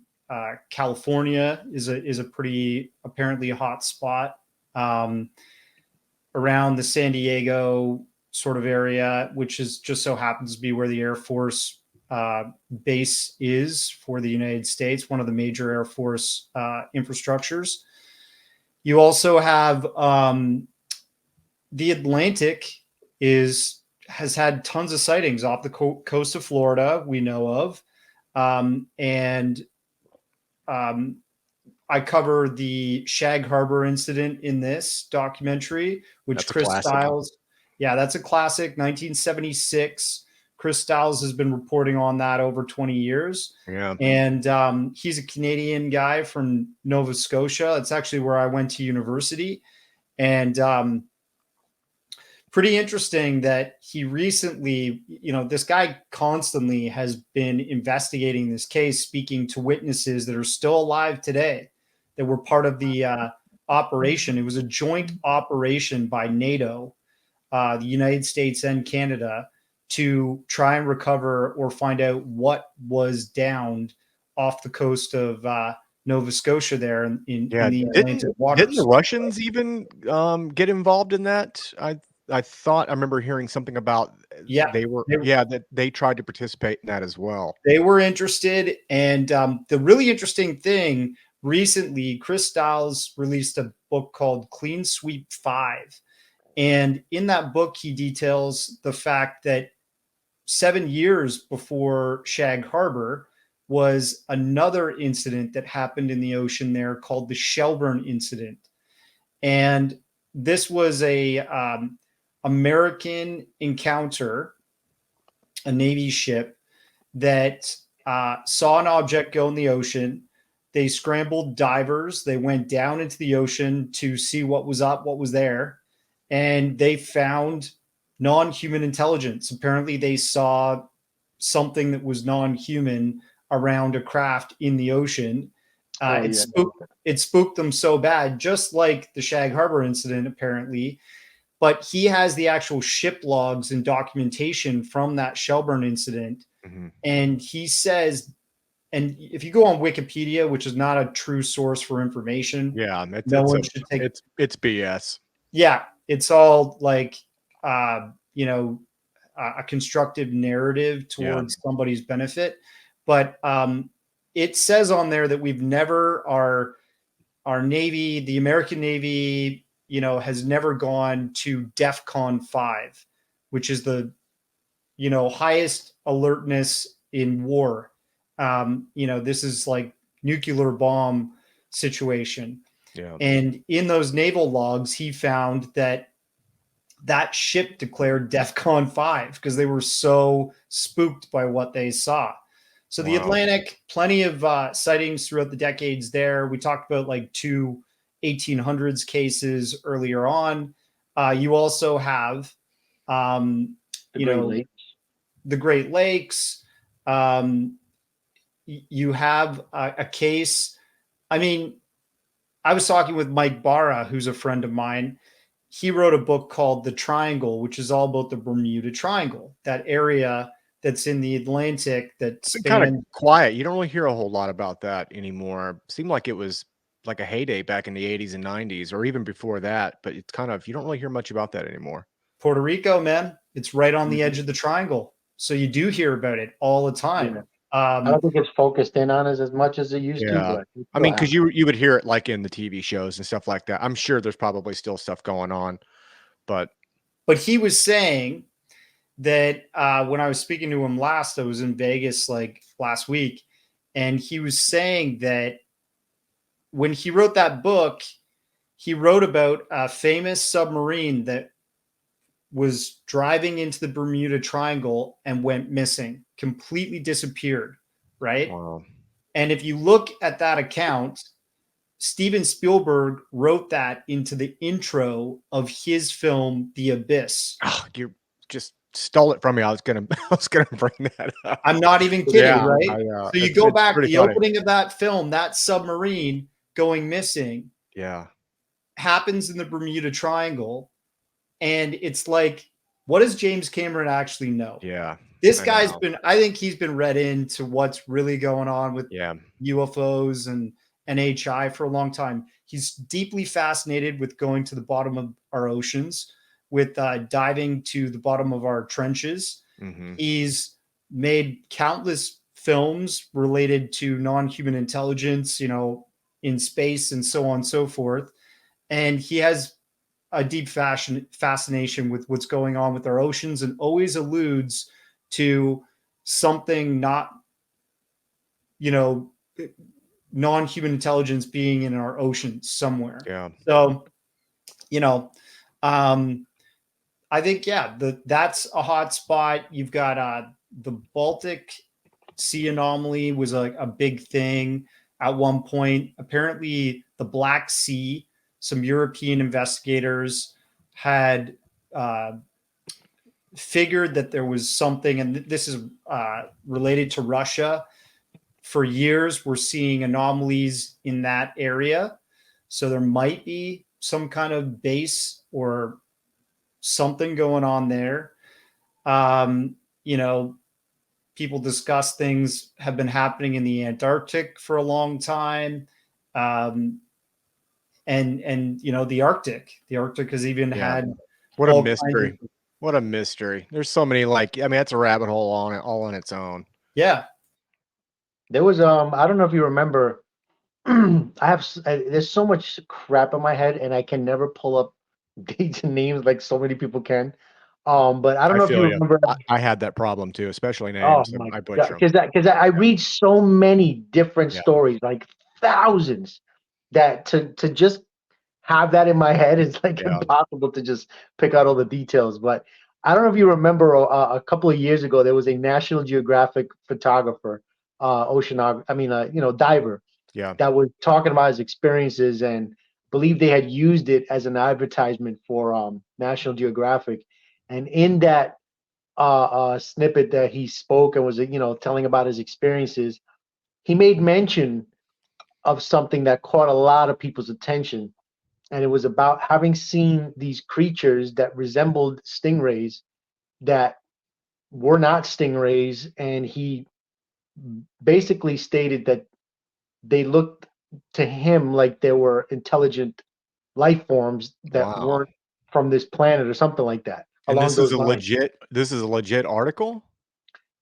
California is a pretty apparently a hot spot. Around the San Diego sort of area, which is just so happens to be where the Air Force base is for the United States, one of the major Air Force infrastructures. You also have the Atlantic has had tons of sightings off the coast of Florida, we know of. I cover the Shag Harbor incident in this documentary, which Chris Stiles. Yeah, that's a classic. 1976. Chris Stiles has been reporting on that over 20 years. Yeah. And he's a Canadian guy from Nova Scotia. It's actually where I went to university. And pretty interesting that he recently, this guy constantly has been investigating this case, speaking to witnesses that are still alive today that were part of the operation. It was a joint operation by NATO, the United States and Canada, to try and recover or find out what was downed off the coast of Nova Scotia there in the Atlantic waters. Didn't the Russians even get involved in that? I thought I remember hearing something about that they tried to participate in that as well. They were interested, and the really interesting thing recently, Chris Stiles released a book called Clean Sweep 5, and in that book he details the fact that 7 years before Shag Harbor was another incident that happened in the ocean there called the Shelburne incident, and this was a American encounter, a Navy ship that saw an object go in the ocean. They scrambled divers. They went down into the ocean to see what was up, what was there, and they found non-human intelligence. Apparently, they saw something that was non-human around a craft in the ocean. It spooked them so bad, just like the Shag Harbor incident, apparently. But he has the actual ship logs and documentation from that Shelburne incident. Mm-hmm. And he says, and if you go on Wikipedia, which is not a true source for information, it's BS. Yeah, it's all like, a constructive narrative towards somebody's benefit. But it says on there that we've never, our Navy, the American Navy, has never gone to DEFCON 5, which is the, highest alertness in war. This is like nuclear bomb situation. Yeah. And in those naval logs, he found that ship declared DEFCON 5 because they were so spooked by what they saw. So the Atlantic, plenty of sightings throughout the decades there. We talked about like 2 1800s cases earlier on. You also have, the Great Lakes. You have a case. I mean, I was talking with Mike Barra, who's a friend of mine. He wrote a book called The Triangle, which is all about the Bermuda Triangle, that area that's in the Atlantic. That's kind of quiet. You don't really hear a whole lot about that anymore. Seemed like it was like a heyday back in the 80s and 90s, or even before that, but it's kind of, you don't really hear much about that anymore. Puerto Rico, man, it's right on the edge of the triangle. So you do hear about it all the time. Yeah. I don't think it's focused in on us as much as it used to. But I mean, because you would hear it like in the TV shows and stuff like that. I'm sure there's probably still stuff going on, but he was saying that when I was speaking to him last, I was in Vegas like last week, and he was saying that when he wrote that book, he wrote about a famous submarine that was driving into the Bermuda Triangle and went missing, completely disappeared, right? Wow. And if you look at that account, Steven Spielberg wrote that into the intro of his film, The Abyss. Oh, you just stole it from me. I was gonna bring that up. I'm not even kidding, right? So you go back, the funny. Opening of that film, that submarine going missing, happens in the Bermuda Triangle. And it's like, what does James Cameron actually know? Yeah. This guy's I think he's been read into what's really going on with UFOs and NHI for a long time. He's deeply fascinated with going to the bottom of our oceans, with diving to the bottom of our trenches. Mm-hmm. He's made countless films related to non-human intelligence, in space and so on and so forth. And he has a deep fascination with what's going on with our oceans, and always alludes to something not, non-human intelligence being in our oceans somewhere. Yeah. So, I I think, yeah, that's a hot spot. You've got the Baltic Sea anomaly was a big thing at one point. Apparently, the Black Sea, some European investigators had figured that there was something, and this is related to Russia. For years, we're seeing anomalies in that area. So there might be some kind of base or something going on there. You know, people discuss things have been happening in the Antarctic for a long time. And you know, the Arctic has even had what a all kinds of, mystery. What a mystery. There's so many, like, I mean, that's a rabbit hole all on its own. yeah. There was I don't know if you remember. There's so much crap in my head, and I can never pull up dates and names like so many people can. But I don't I know if you feel you. remember. I had that problem too, especially Oh names. my I God, butcher them. because I read so many different Yeah. stories, like thousands, that to just have that in my head is like Yeah. impossible to just pick out all the details. But I don't know if you remember a couple of years ago, there was a National Geographic photographer, diver, Yeah. that was talking about his experiences, and believe they had used it as an advertisement for National Geographic. And in that snippet that he spoke and was telling about his experiences, he made mention of something that caught a lot of people's attention, and it was about having seen these creatures that resembled stingrays that were not stingrays, and he basically stated that they looked to him like they were intelligent life forms that Wow. weren't from this planet or something like that. And Along those lines. this is a legit article?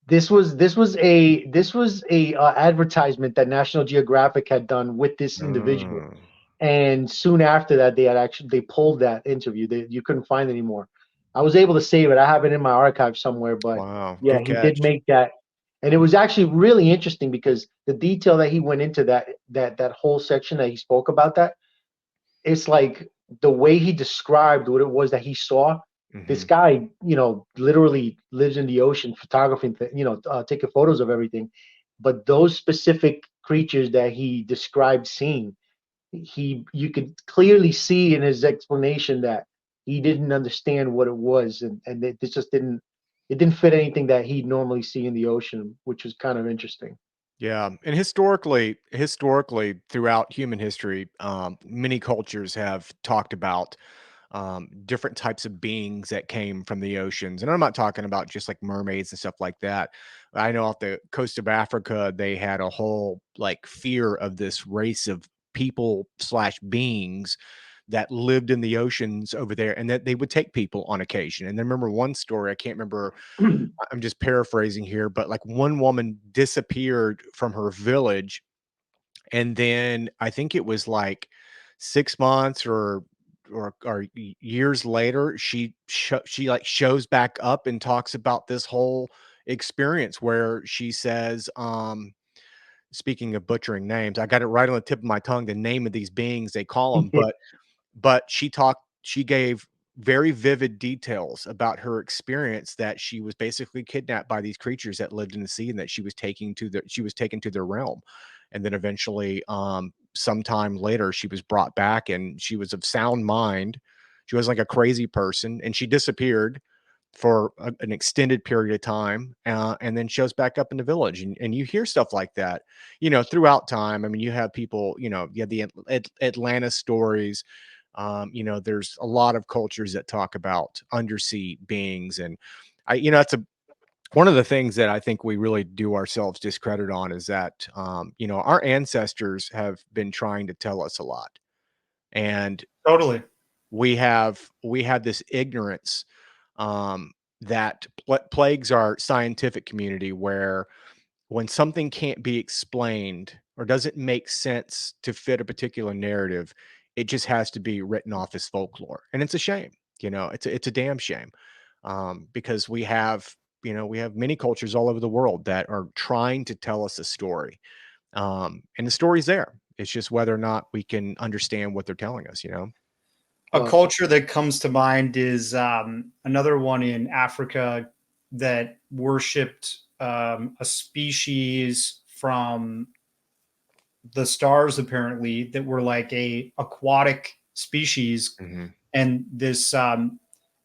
This was a advertisement that National Geographic had done with this individual, Mm. and soon after that they pulled that interview. You couldn't find it anymore. I was able to save it. I have it in my archive somewhere, but Wow. yeah, Good he did catch. make that, and it was actually really interesting because the detail that he went into that whole section that he spoke about that, it's like the way he described what it was that he saw. This Mhm. guy, literally lives in the ocean, photographing, taking photos of everything. But those specific creatures that he described seeing, you could clearly see in his explanation that he didn't understand what it was, and it just didn't fit anything that he'd normally see in the ocean, which was kind of interesting. Yeah, and historically, throughout human history, many cultures have talked about different types of beings that came from the oceans, and I'm not talking about just like mermaids and stuff like that. I know off the coast of Africa, they had a whole like fear of this race of people slash beings that lived in the oceans over there, and that they would take people on occasion. And I remember one story, I can't remember, I'm just paraphrasing here, but like one woman disappeared from her village, and then I think it was like 6 months or years later, she like shows back up and talks about this whole experience where she says, speaking of butchering names, I got it right on the tip of my tongue, the name of these beings, they call them, but she gave very vivid details about her experience, that she was basically kidnapped by these creatures that lived in the sea, and that she was taken to their realm. And then eventually, sometime later, she was brought back, and she was of sound mind. She wasn't like a crazy person, and she disappeared for an extended period of time, and then shows back up in the village. And you hear stuff like that, throughout time. I mean, you have people, you have the Atlanta stories. There's a lot of cultures that talk about undersea beings, and that's one of the things that I think we really do ourselves discredit on, is that, our ancestors have been trying to tell us a lot, and Totally. we have this ignorance, that plagues our scientific community, where when something can't be explained or doesn't make sense to fit a particular narrative, it just has to be written off as folklore. And it's a shame. It's a damn shame, because we have many cultures all over the world that are trying to tell us a story, and the story's there. It's just whether or not we can understand what they're telling us. A culture that comes to mind is another one in Africa that worshipped a species from the stars, apparently, that were like a aquatic species. Mm-hmm. And this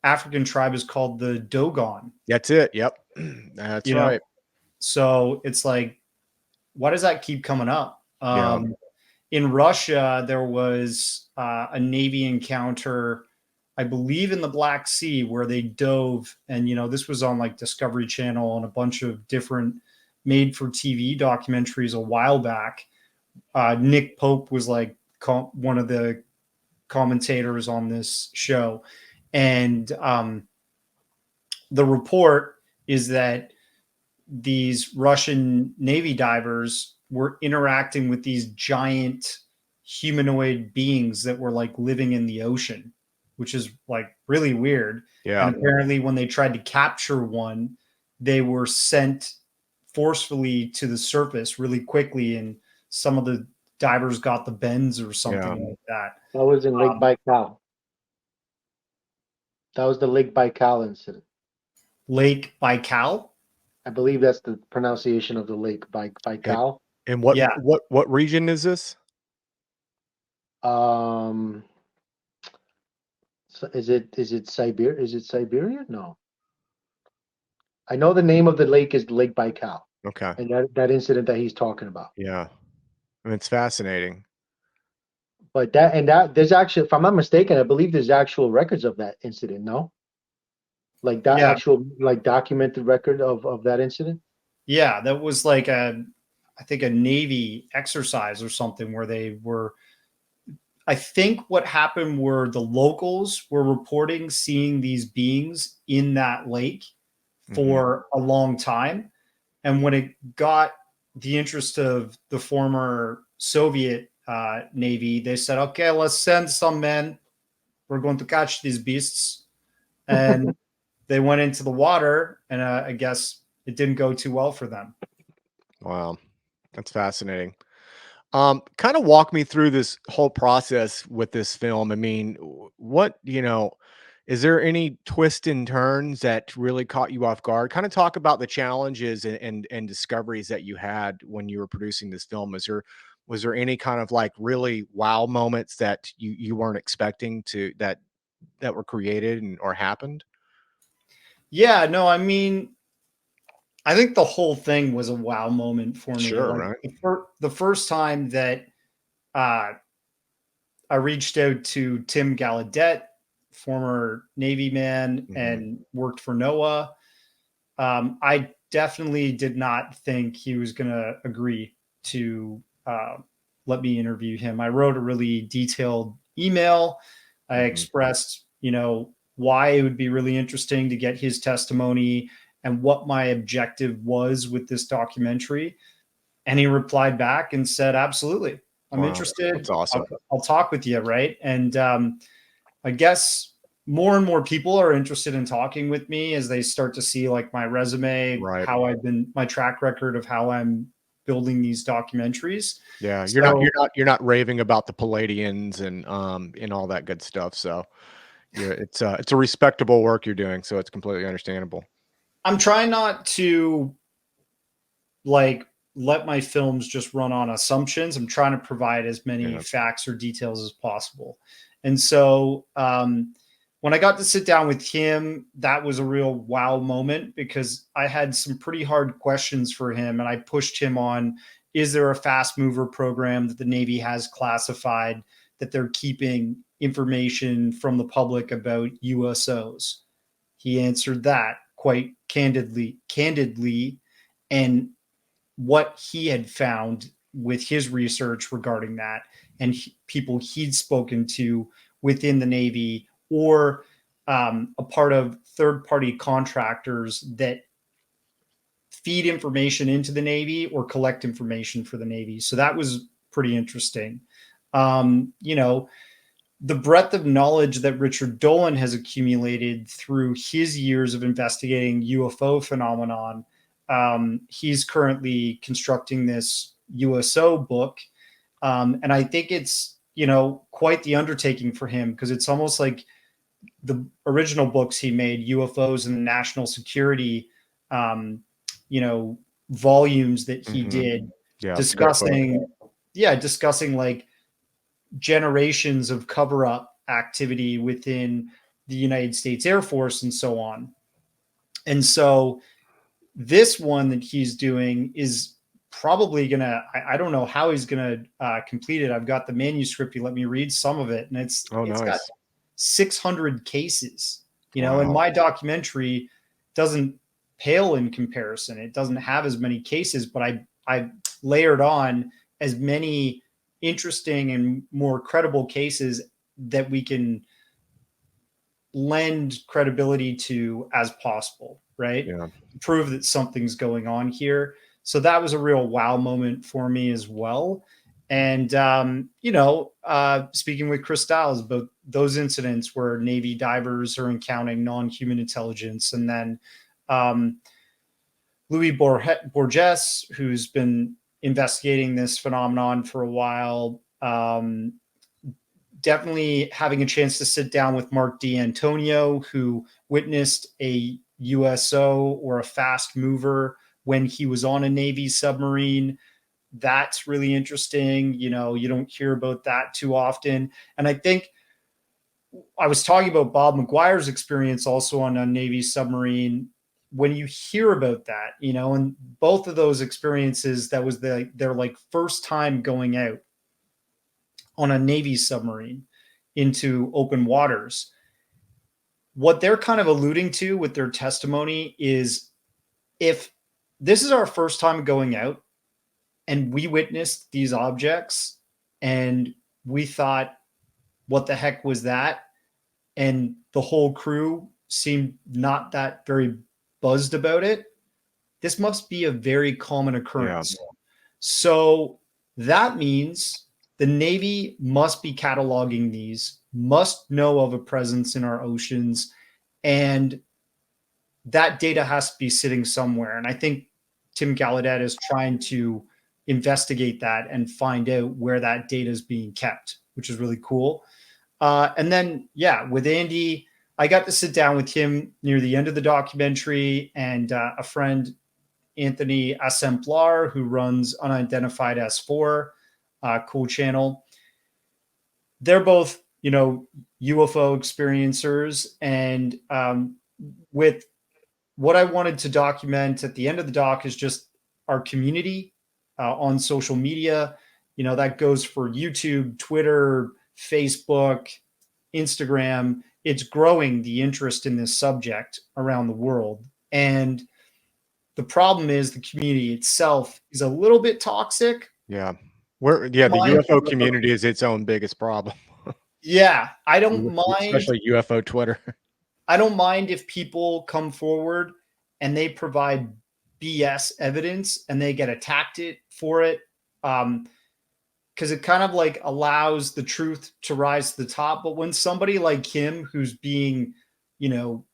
African tribe is called the Dogon. That's it. Yep. That's right. So it's like, why does that keep coming up? Yeah. In Russia, there was a Navy encounter, I believe in the Black Sea, where they dove, and this was on like Discovery Channel and a bunch of different made-for-TV documentaries a while back. Nick Pope was like one of the commentators on this show, and the report is that these Russian Navy divers were interacting with these giant humanoid beings that were like living in the ocean, which is like really weird. Yeah. And apparently when they tried to capture one, they were sent forcefully to the surface really quickly, and some of the divers got the bends or something like that. That was in Lake Baikal. That was the Lake Baikal incident. Lake Baikal? I believe that's the pronunciation of the lake, Baikal. And what region is this? So is it Siberia? Is it Siberia? No. I know the name of the lake is Lake Baikal. Okay. And that incident that he's talking about. Yeah. I mean, it's fascinating. But there's actually, if I'm not mistaken, I believe there's actual records of that incident, no? Like that actual like documented record of that incident? Yeah, that was like I think a Navy exercise or something where they were, I think what happened were the locals were reporting seeing these beings in that lake for a long time. And when it got the interest of the former Soviet Navy, they said, okay, let's send some men. We're going to catch these beasts. And they went into the water, and I guess it didn't go too well for them. Wow. That's fascinating. Kind of walk me through this whole process with this film. I mean, what, is there any twists and turns that really caught you off guard? Kind of talk about the challenges and discoveries that you had when you were producing this film. Was there any kind of like really wow moments that you weren't expecting that were created or happened? Yeah, no, I mean, I think the whole thing was a wow moment for me. Sure, like, right. The first time that I reached out to Tim Gallaudet, former Navy man and worked for NOAA, I definitely did not think he was going to agree to let me interview him. I wrote a really detailed email. I expressed, why it would be really interesting to get his testimony and what my objective was with this documentary. And he replied back and said, absolutely, I'm interested. That's awesome. I'll talk with you. Right. And I guess more and more people are interested in talking with me as they start to see like my resume, how my track record of how I'm building these documentaries. Yeah. You're not raving about the Palladians and all that good stuff. So it's a respectable work you're doing. So it's completely understandable. I'm trying not to like let my films just run on assumptions. I'm trying to provide as many facts or details as possible. And so when I got to sit down with him, that was a real wow moment because I had some pretty hard questions for him. And I pushed him on, is there a fast mover program that the Navy has classified that they're keeping information from the public about USOs? He answered that quite candidly, and what he had found with his research regarding that and people he'd spoken to within the Navy or a part of third-party contractors that feed information into the Navy or collect information for the Navy. So that was pretty interesting. The breadth of knowledge that Richard Dolan has accumulated through his years of investigating UFO phenomenon. He's currently constructing this USO book. And I think it's, quite the undertaking for him, because it's almost like the original books he made, UFOs and national security, volumes that he did, discussing like generations of cover-up activity within the United States Air Force and so on. And so this one that he's doing is probably gonna, I don't know how he's gonna complete it. I've got the manuscript. You let me read some of it, and it's got 600 cases, and my documentary doesn't pale in comparison. It doesn't have as many cases, but I layered on as many interesting and more credible cases that we can lend credibility to as possible, right? Yeah. Prove that something's going on here. So that was a real wow moment for me as well. And, speaking with Chris Stiles about those incidents where Navy divers are encountering non-human intelligence. And then Louis Borges, who's been investigating this phenomenon for a while, definitely having a chance to sit down with Mark D'Antonio, who witnessed a USO or a fast mover when he was on a Navy submarine. That's really interesting. You don't hear about that too often. And I think I was talking about Bob McGuire's experience also on a Navy submarine. When you hear about that, and both of those experiences, that was their like first time going out on a Navy submarine into open waters. What they're kind of alluding to with their testimony is, if this is our first time going out and we witnessed these objects and we thought, what the heck was that? And the whole crew seemed not that very buzzed about it. This must be a very common occurrence. Yeah. So that means the Navy must be cataloging these, must know of a presence in our oceans, and that data has to be sitting somewhere. And I think Tim Gallaudet is trying to investigate that and find out where that data is being kept, which is really cool. And then, with Andy, I got to sit down with him near the end of the documentary, and a friend, Anthony Assemplar, who runs Unidentified S4, cool channel. They're both, UFO experiencers. And with what I wanted to document at the end of the doc is just our community on social media. That goes for YouTube, Twitter, Facebook, Instagram. It's growing, the interest in this subject around the world. And the problem is the community itself is a little bit toxic. Yeah. The UFO community is its own biggest problem. Yeah. I don't mind. Especially UFO Twitter. I don't mind if people come forward and they provide BS evidence and they get attacked for it. Because it kind of like allows the truth to rise to the top. But when somebody like him, who's being,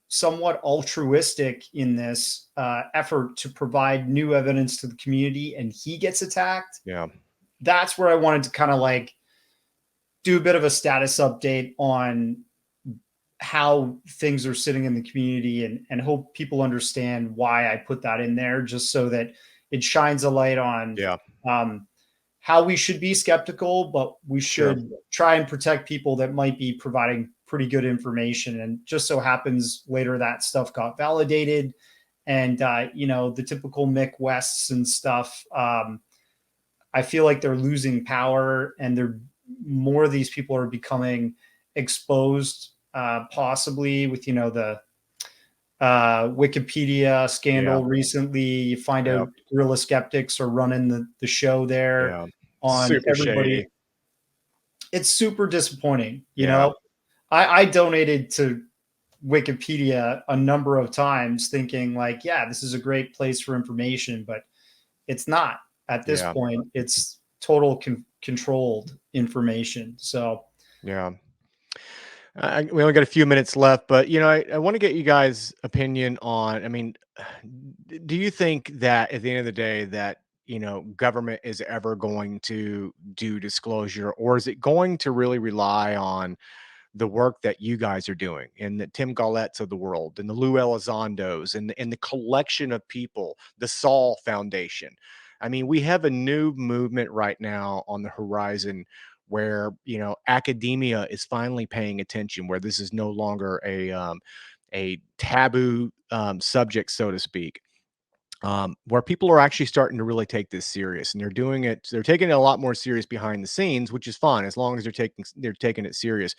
somewhat altruistic in this effort to provide new evidence to the community, and he gets attacked, that's where I wanted to kind of like do a bit of a status update on how things are sitting in the community, and hope people understand why I put that in there, just so that it shines a light on how we should be skeptical, but we should try and protect people that might be providing pretty good information. And just so happens later that stuff got validated, and the typical Mick Wests and stuff. I feel like they're losing power, and more of these people are becoming exposed, possibly with the Wikipedia scandal recently. You find out guerrilla skeptics are running the show there on super everybody. Shady. It's super disappointing. You know, I donated to Wikipedia a number of times thinking like, this is a great place for information, but it's not at this point. It's total controlled information. So, we only got a few minutes left, but I want to get you guys' opinion on, do you think that at the end of the day that government is ever going to do disclosure, or is it going to really rely on the work that you guys are doing, and the Tim Gallett's of the world, and the Lou Elizondos, and the collection of people, the Saul Foundation? I mean, we have a new movement right now on the horizon where, academia is finally paying attention, where this is no longer a taboo subject, so to speak. Where people are actually starting to really take this serious, and they're taking it a lot more serious behind the scenes, which is fine as long as they're taking it serious.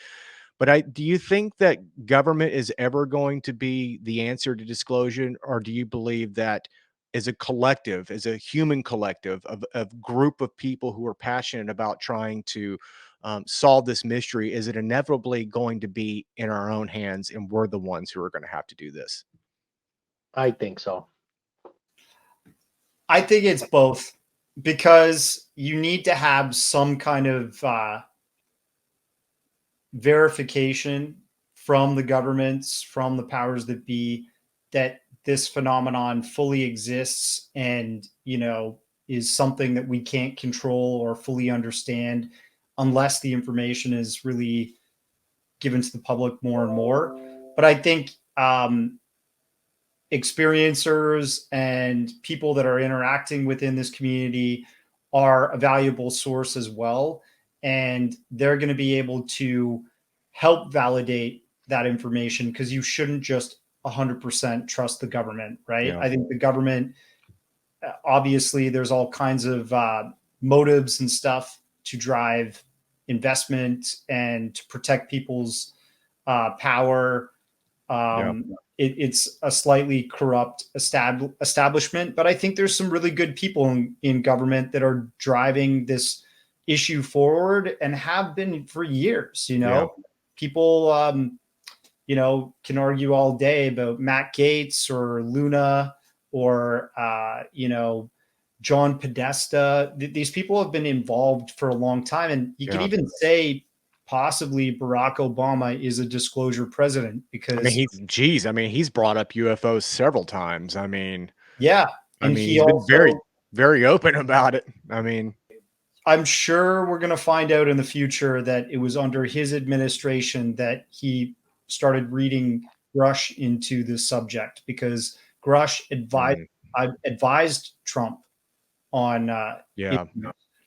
But do you think that government is ever going to be the answer to disclosure, or do you believe that as a collective, as a human collective of group of people who are passionate about trying to solve this mystery, is it inevitably going to be in our own hands, and we're the ones who are going to have to do this? I think so. I think it's both, because you need to have some kind of verification from the governments, from the powers that be, that this phenomenon fully exists and, is something that we can't control or fully understand unless the information is really given to the public more and more. But I think experiencers and people that are interacting within this community are a valuable source as well. And they're going to be able to help validate that information, because you shouldn't just 100% trust the government, right? Yeah. I think the government, obviously, there's all kinds of motives and stuff to drive investment and to protect people's power. It's a slightly corrupt establishment, but I think there's some really good people in government that are driving this issue forward and have been for years. People can argue all day about Matt Gaetz or Luna or John Podesta. These people have been involved for a long time, and you could even say possibly Barack Obama is a disclosure president, because he's brought up UFOs several times. and he's been very, very open about it. I'm sure we're going to find out in the future that it was under his administration that he started reading Grush into this subject, because Grush advised Trump on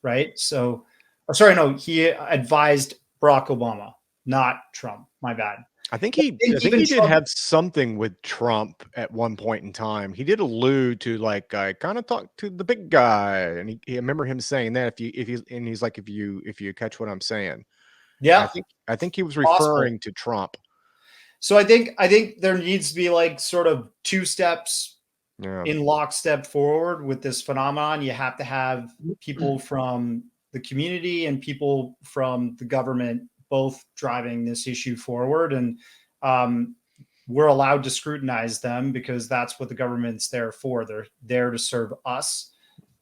right. So, he advised Barack Obama, not Trump. My bad. I think he did have something with Trump at one point in time. He did allude to, like, I kind of talked to the big guy, and I remember him saying that if you catch what I'm saying. Yeah, I think he was referring to Trump. So I think there needs to be like sort of two steps in lockstep forward with this phenomenon. You have to have people from the community and people from the government both driving this issue forward. And we're allowed to scrutinize them, because that's what the government's there for. They're there to serve us.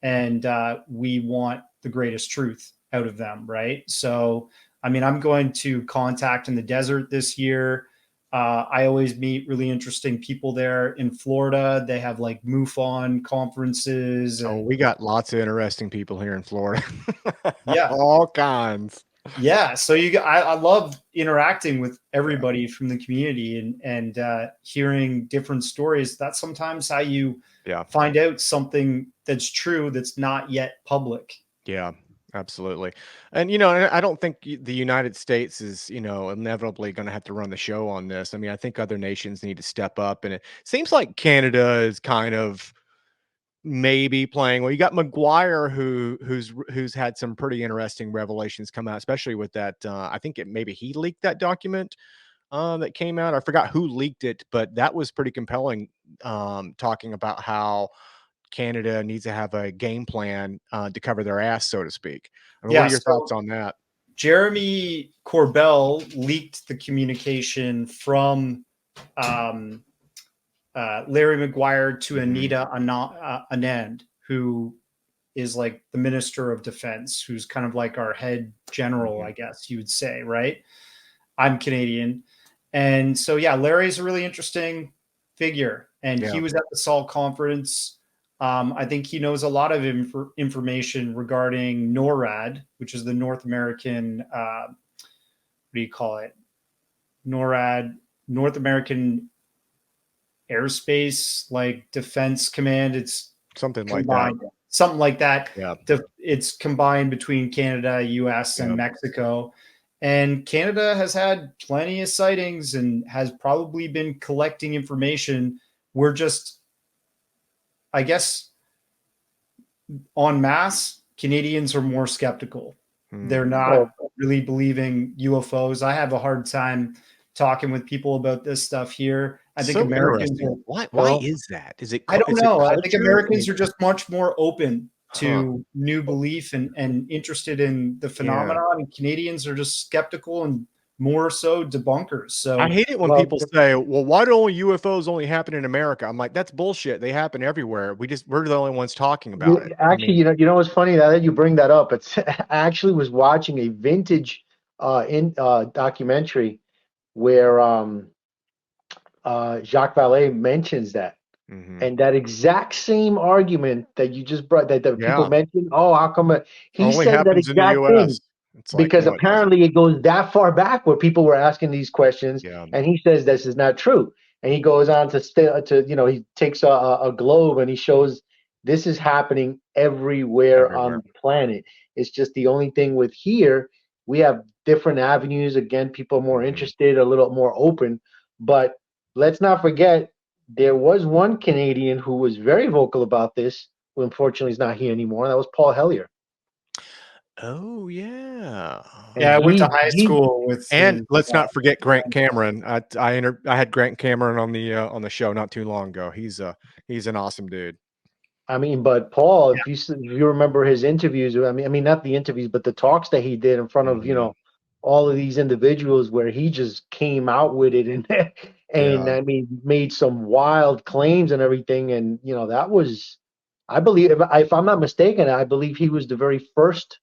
And we want the greatest truth out of them, right? So, I'm going to Contact in the Desert this year. I always meet really interesting people there in Florida. They have like MUFON conferences. We got lots of interesting people here in Florida. Yeah. All kinds. Yeah. So I love interacting with everybody from the community and hearing different stories. That's sometimes how you find out something that's true that's not yet public. Yeah. Absolutely. And, I don't think the United States is, inevitably going to have to run the show on this. I think other nations need to step up, and it seems like Canada is kind of maybe playing. Well, you got McGuire, who's had some pretty interesting revelations come out, especially with that. I think maybe he leaked that document that came out. I forgot who leaked it, but that was pretty compelling, talking about how Canada needs to have a game plan to cover their ass, so to speak. What are your thoughts on that? Jeremy Corbell leaked the communication from Larry McGuire to Anita Anand, who is like the Minister of Defense, who's kind of like our head general, I guess you would say, right? I'm Canadian. And so, Larry's a really interesting figure. And he was at the Saul conference. I think he knows a lot of information regarding NORAD, which is the North American, what do you call it? NORAD, North American Airspace, like Defense Command. It's Something like combined, that. something like that. Yeah. It's combined between Canada, US, and Yeah. Mexico. And Canada has had plenty of sightings and has probably been collecting information. We're just, I guess, en masse, Canadians are more skeptical. They're not really believing UFOs. I have a hard time talking with people about this stuff here. I think So Americans interesting. are, Why is that? Is it? I don't is it know. I think culture? Americans are just much more open to Huh. new belief and interested in the phenomenon. And Canadians are just skeptical and more so debunkers. So I hate it when people say, "Well, why do only UFOs only happen in America?" I'm like, "That's bullshit. They happen everywhere. We're the only ones talking about it." Actually, you know what's funny now that you bring that up? It's I actually was watching a vintage documentary where Jacques Vallée mentions that. And that exact same argument that you just brought, that people mentioned, oh, how come he only said that happens in the exact thing? US. It's like, Because no, it doesn't. apparently it goes that far back where people were asking these questions, Yeah. and he says this is not true. And he goes on to you know, he takes a globe and he shows this is happening everywhere on the planet. It's just the only thing with here, we have different avenues. Again, people are more interested, a little more open. But let's not forget, there was one Canadian who was very vocal about this, who unfortunately is not here anymore. That was Paul Hellyer. Oh yeah. Yeah, I went to high he- school with. And his, let's not forget Grant Cameron. I had Grant Cameron on the show not too long ago. He's an awesome dude. I mean, but Paul, if you remember his interviews, I mean, not the interviews, but the talks that he did in front of, you know, all of these individuals, where he just came out with it and I mean, made some wild claims and everything. And you know, that was, I believe, if I'm not mistaken, I believe he was the very first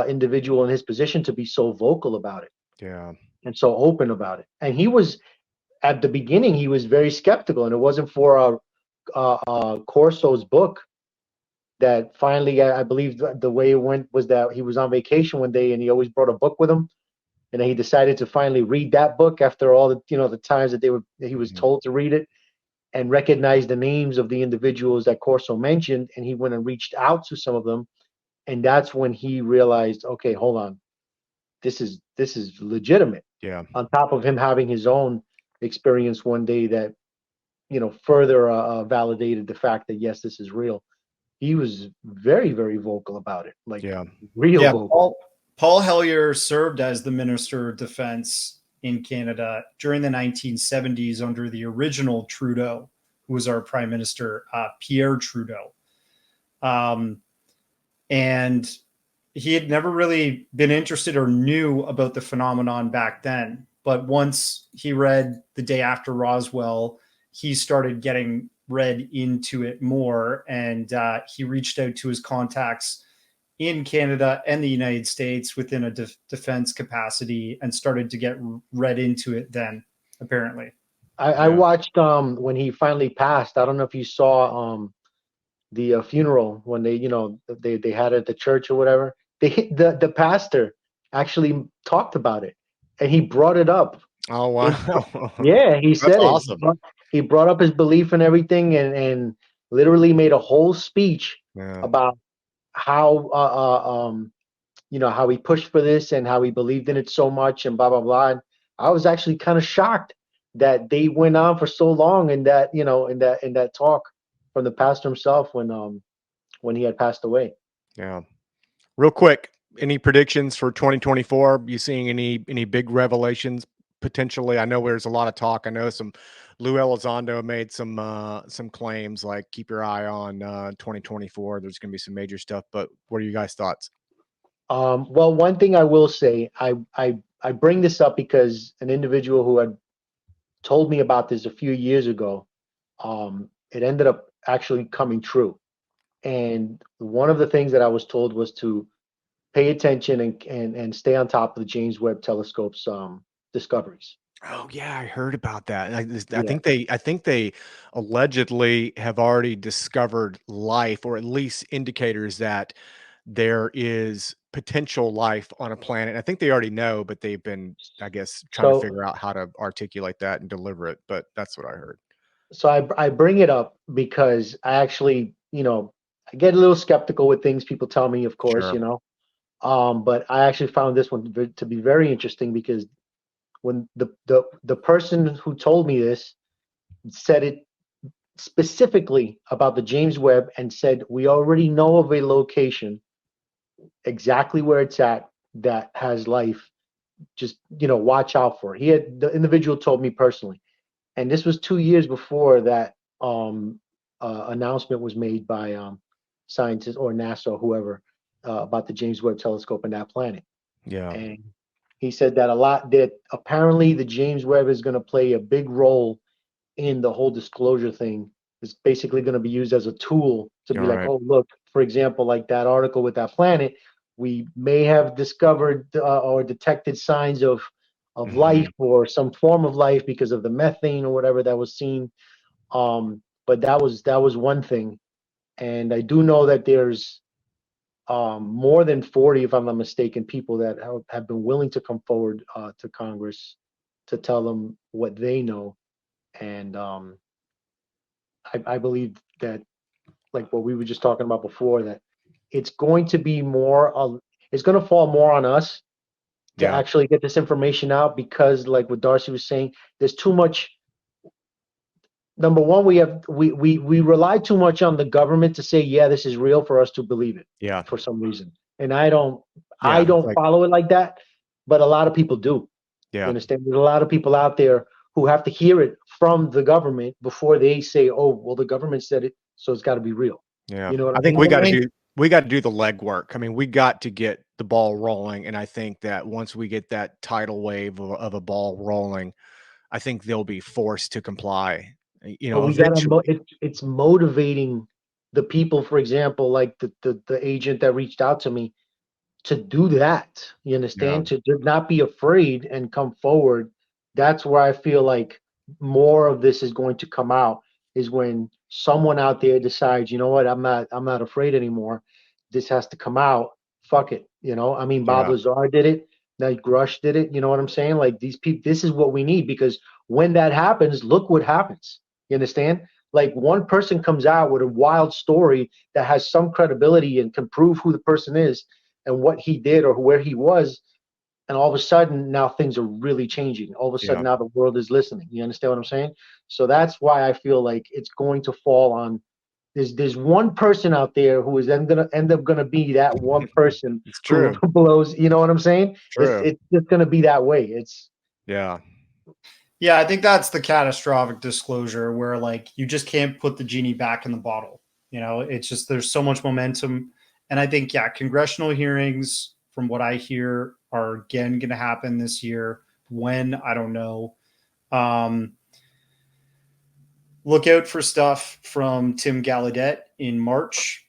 individual in his position to be so vocal about it. Yeah. And so open about it. And he was, at the beginning, he was very skeptical, and it wasn't for Corso's book that finally, I believe the way it went was that he was on vacation one day and he always brought a book with him, and then he decided to finally read that book after all the, you know, the times that he was told to read it, and recognize the names of the individuals that Corso mentioned, and he went and reached out to some of them, and that's when he realized, okay, hold on, this is legitimate. Yeah. On top of him having his own experience one day that, you know, further validated the fact that yes, this is real. He was very, very vocal about it. Like, real vocal. Paul Hellyer served as the Minister of Defense in Canada during the 1970s under the original Trudeau, who was our Prime Minister, Pierre Trudeau. And he had never really been interested or knew about the phenomenon back then. But once he read The Day After Roswell, he started getting read into it more, and he reached out to his contacts in Canada and the United States within a defense capacity and started to get read into it then, apparently. I watched when he finally passed. I don't know if you saw the funeral when they, you know, they had it at the church or whatever. The pastor actually talked about it, and he brought it up. Oh wow. Yeah, he said That's awesome. He brought up his belief and everything, and literally made a whole speech about how you know, how he pushed for this and how he believed in it so much and blah blah blah. And I was actually kind of shocked that they went on for so long in that, you know, in that talk from the pastor himself when he had passed away. Yeah. Real quick, any predictions for 2024? You seeing any big revelations potentially? I know there's a lot of talk. I know Lou Elizondo made some claims like keep your eye on 2024. There's going to be some major stuff, but what are you guys' thoughts? Well, one thing I will say, I bring this up because an individual who had told me about this a few years ago, it ended up actually coming true. And one of the things that I was told was to pay attention and stay on top of the James Webb Telescope's discoveries. Oh yeah, I heard about that. I Yeah. think they allegedly have already discovered life, or at least indicators that there is potential life on a planet. I think they already know, but they've been, I guess, trying to So figure out how to articulate that and deliver it. But that's what I heard. so I bring it up because I actually, I get a little skeptical with things people tell me, of course, Sure. but I actually found this one to be very interesting because when the person who told me this said it specifically about the James Webb and said, we already know of a location exactly where it's at that has life. Just, watch out for it. The individual told me personally. And this was 2 years before that announcement was made by scientists or NASA or whoever about the James Webb Telescope and that planet. Yeah. And he said that apparently the James Webb is going to play a big role in the whole disclosure thing. It's basically going to be used as a tool to be All like, right. oh, look, for example, like that article with that planet, we may have discovered or detected signs of life Mhm. or some form of life because of the methane or whatever that was seen. But that was one thing, and I do know that there's more than 40, if I'm not mistaken, people that have been willing to come forward to Congress to tell them what they know, and I believe that, like what we were just talking about before, that it's going to be it's going to fall more on us to Yeah. actually get this information out because, like what Darcy was saying, there's too much. Number one, we rely too much on the government to say, yeah, this is real for us to believe it Yeah. for some reason. And I don't Yeah. Like, follow it like that, but a lot of people do. You yeah. understand? There's a lot of people out there who have to hear it from the government before they say, oh, well, the government said it, so it's got to be real. Yeah. You know what I I think mean? we got to do the legwork. I mean, we got to get the ball rolling. And I think that once we get that tidal wave of a ball rolling, I think they'll be forced to comply, But we got to, eventually. it's motivating the people, for example, like the agent that reached out to me to do that. You Yeah. understand? To not be afraid and come forward. That's where I feel like more of this is going to come out is when someone out there decides, you know what, I'm not afraid anymore. This has to come out. Fuck it. I mean, Bob Yeah. Lazar did it. Like Grush did it. You know what I'm saying? Like these people, this is what we need because when that happens, look what happens. You understand? Like one person comes out with a wild story that has some credibility and can prove who the person is and what he did or where he was, and all of a sudden now things are really changing. All of a sudden Yeah. now the world is listening. You understand what I'm saying? So that's why I feel like it's going to fall on there's one person out there who is then gonna end up gonna be that one person It's who true. blows. You know what I'm saying? True. It's just gonna be that way. It's Yeah. Yeah, I think that's the catastrophic disclosure where like you just can't put the genie back in the bottle. It's just there's so much momentum. And I think, yeah, congressional hearings, from what I hear, are again going to happen this year. When, I don't know. Look out for stuff from Tim Gallaudet in March.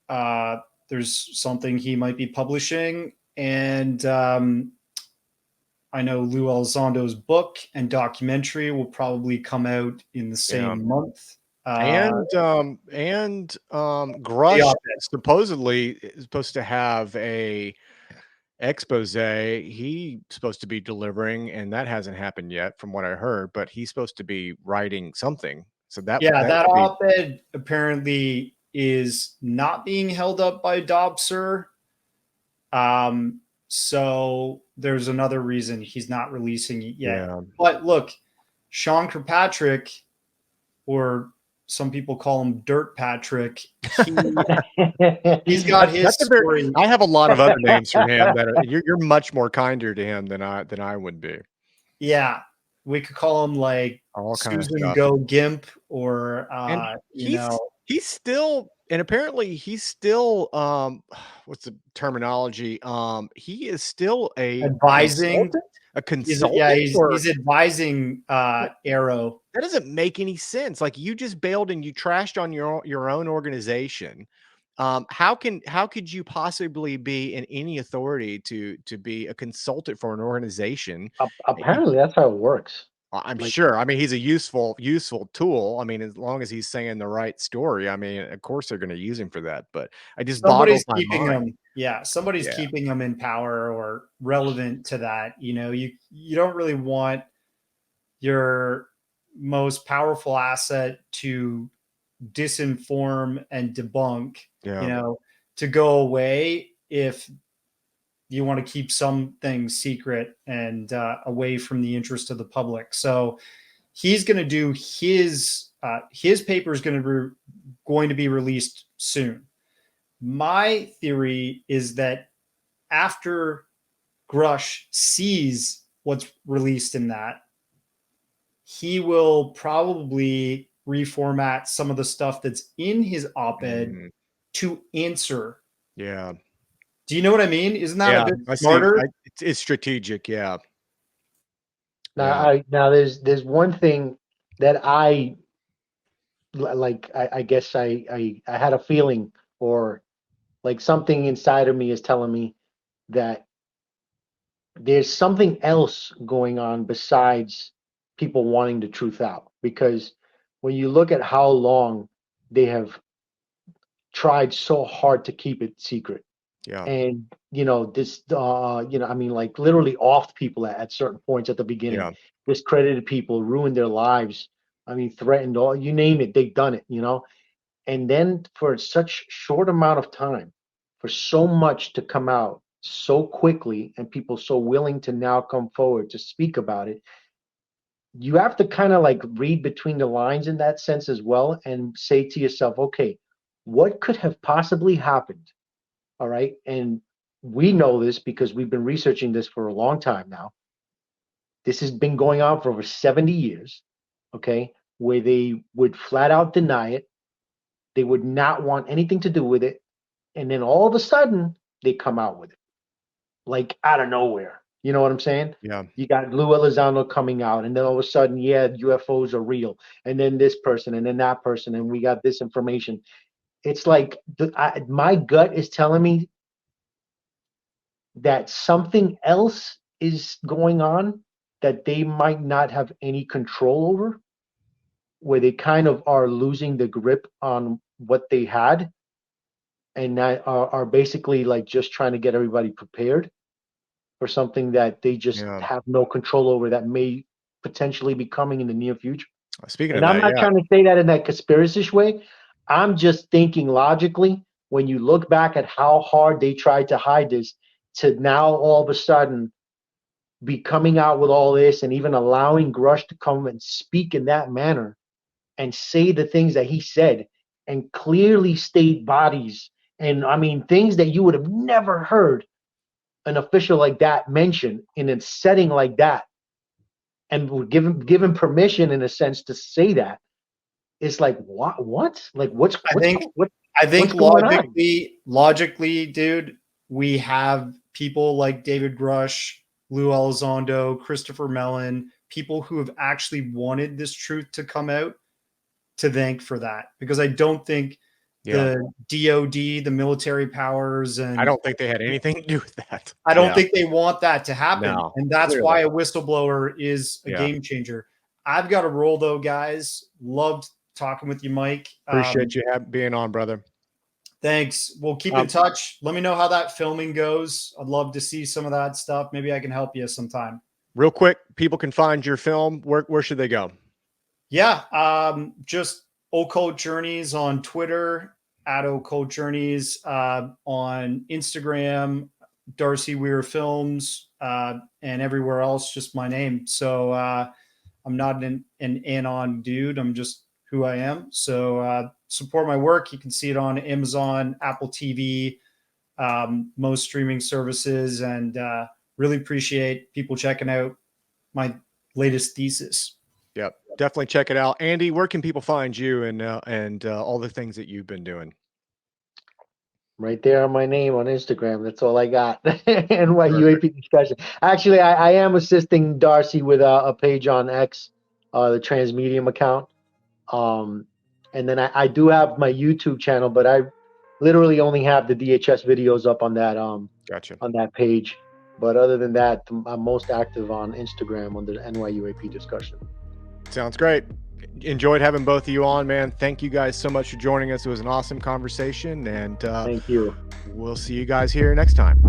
There's something he might be publishing. And I know Lou Elizondo's book and documentary will probably come out in the Yeah. same month. And Grush supposedly is supposed to have a expose he's supposed to be delivering, and that hasn't happened yet from what I heard, but he's supposed to be writing something. So that that could be, op-ed apparently is not being held up by Dobser. So there's another reason he's not releasing it yet. yeah. But look, Sean Kirkpatrick, or some people call him Dirt Patrick, he's got his story. I have a lot of other names for him that are, you're much more kinder to him than I would be. Yeah, we could call him like All kind of Susan stuff. Go Gimp, or And he's still, and apparently he's still what's the terminology? He is still advising a consultant. He's advising Arrow. That doesn't make any sense. Like, you just bailed and you trashed on your own organization, how could you possibly be in any authority to be a consultant for an organization? Apparently, that's how it works. I'm Like, sure. I mean, he's a useful tool. I mean, as long as he's saying the right story, I mean, of course they're going to use him for that. But I just boggles Somebody's my keeping mind. them. Yeah, somebody's Yeah. keeping them in power or relevant to that. You know, you don't really want your most powerful asset to disinform and debunk, Yeah. you know, to go away if you want to keep some things secret and away from the interest of the public. So he's going to do his paper is going to be released soon. My theory is that after Grush sees what's released in that, he will probably reformat some of the stuff that's in his op-ed to answer. Yeah. Do you know what I mean? Isn't that a bit I see. smarter? It's strategic. Yeah. now, now there's one thing that I like. I guess I had a feeling, or like something inside of me is telling me that there's something else going on besides people wanting the truth out. Because when you look at how long they have tried so hard to keep it secret, Yeah. and this I mean, like literally offed people at certain points at the beginning, Yeah. discredited people, ruined their lives. I mean, threatened, all you name it, they've done it, and then for such short amount of time, for so much to come out so quickly, and people so willing to now come forward to speak about it, you have to kind of like read between the lines in that sense as well, and say to yourself, okay, what could have possibly happened? All right. And we know this because we've been researching this for a long time now. This has been going on for over 70 years, okay, where they would flat out deny it. They would not want anything to do with it. And then all of a sudden, they come out with it, like out of nowhere. You know what I'm saying? Yeah. You got Lou Elizondo coming out, and then all of a sudden, yeah, UFOs are real. And then this person, and then that person, and we got this information. It's like my gut is telling me that something else is going on that they might not have any control over, where they kind of are losing the grip on what they had, and that are basically like just trying to get everybody prepared for something that they just have no control over, that may potentially be coming in the near future. Speaking And of I'm that, not trying to say that in that conspiracy way. I'm just thinking logically, when you look back at how hard they tried to hide this, to now all of a sudden be coming out with all this, and even allowing Grush to come and speak in that manner and say the things that he said, and clearly state bodies, and I mean things that you would have never heard an official like that mention in a setting like that, and were given permission in a sense to say that. It's like what? Like what's I think what's going on? logically, dude, we have people like David Grush, Lou Elizondo, Christopher Mellon, people who have actually wanted this truth to come out, to thank for that. Because I don't think the DOD, the military powers, and I don't think they had anything to do with that. I don't think they want that to happen. No, and that's clearly. why a whistleblower is a game changer. I've got to roll though, guys. Loved talking with you, Mike. Appreciate you being on, brother. Thanks. We'll keep in touch. Let me know how that filming goes. I'd love to see some of that stuff. Maybe I can help you sometime. Real quick, people can find your film. Where should they go? Yeah, just Occult Journeys on Twitter, at Occult Journeys, on Instagram, Darcy Weir Films, and everywhere else, just my name. So I'm not an anon dude. I'm just who I am. So support my work. You can see it on Amazon, Apple TV, most streaming services, and really appreciate people checking out my latest thesis. Yep, definitely check it out. Andy, where can people find you and all the things that you've been doing? Right there on my name on Instagram. That's all I got. And my UAP discussion. Actually, I am assisting Darcy with a page on X, the TRANSMEDIUM account. And then I do have my YouTube channel, but literally only have the DHS videos up on that Gotcha. on that page. But other than that, I'm most active on Instagram under the NYUAP discussion. Sounds great. Enjoyed having both of you on, man. Thank you guys so much for joining us. It was an awesome conversation, and Thank you. we'll see you guys here next time.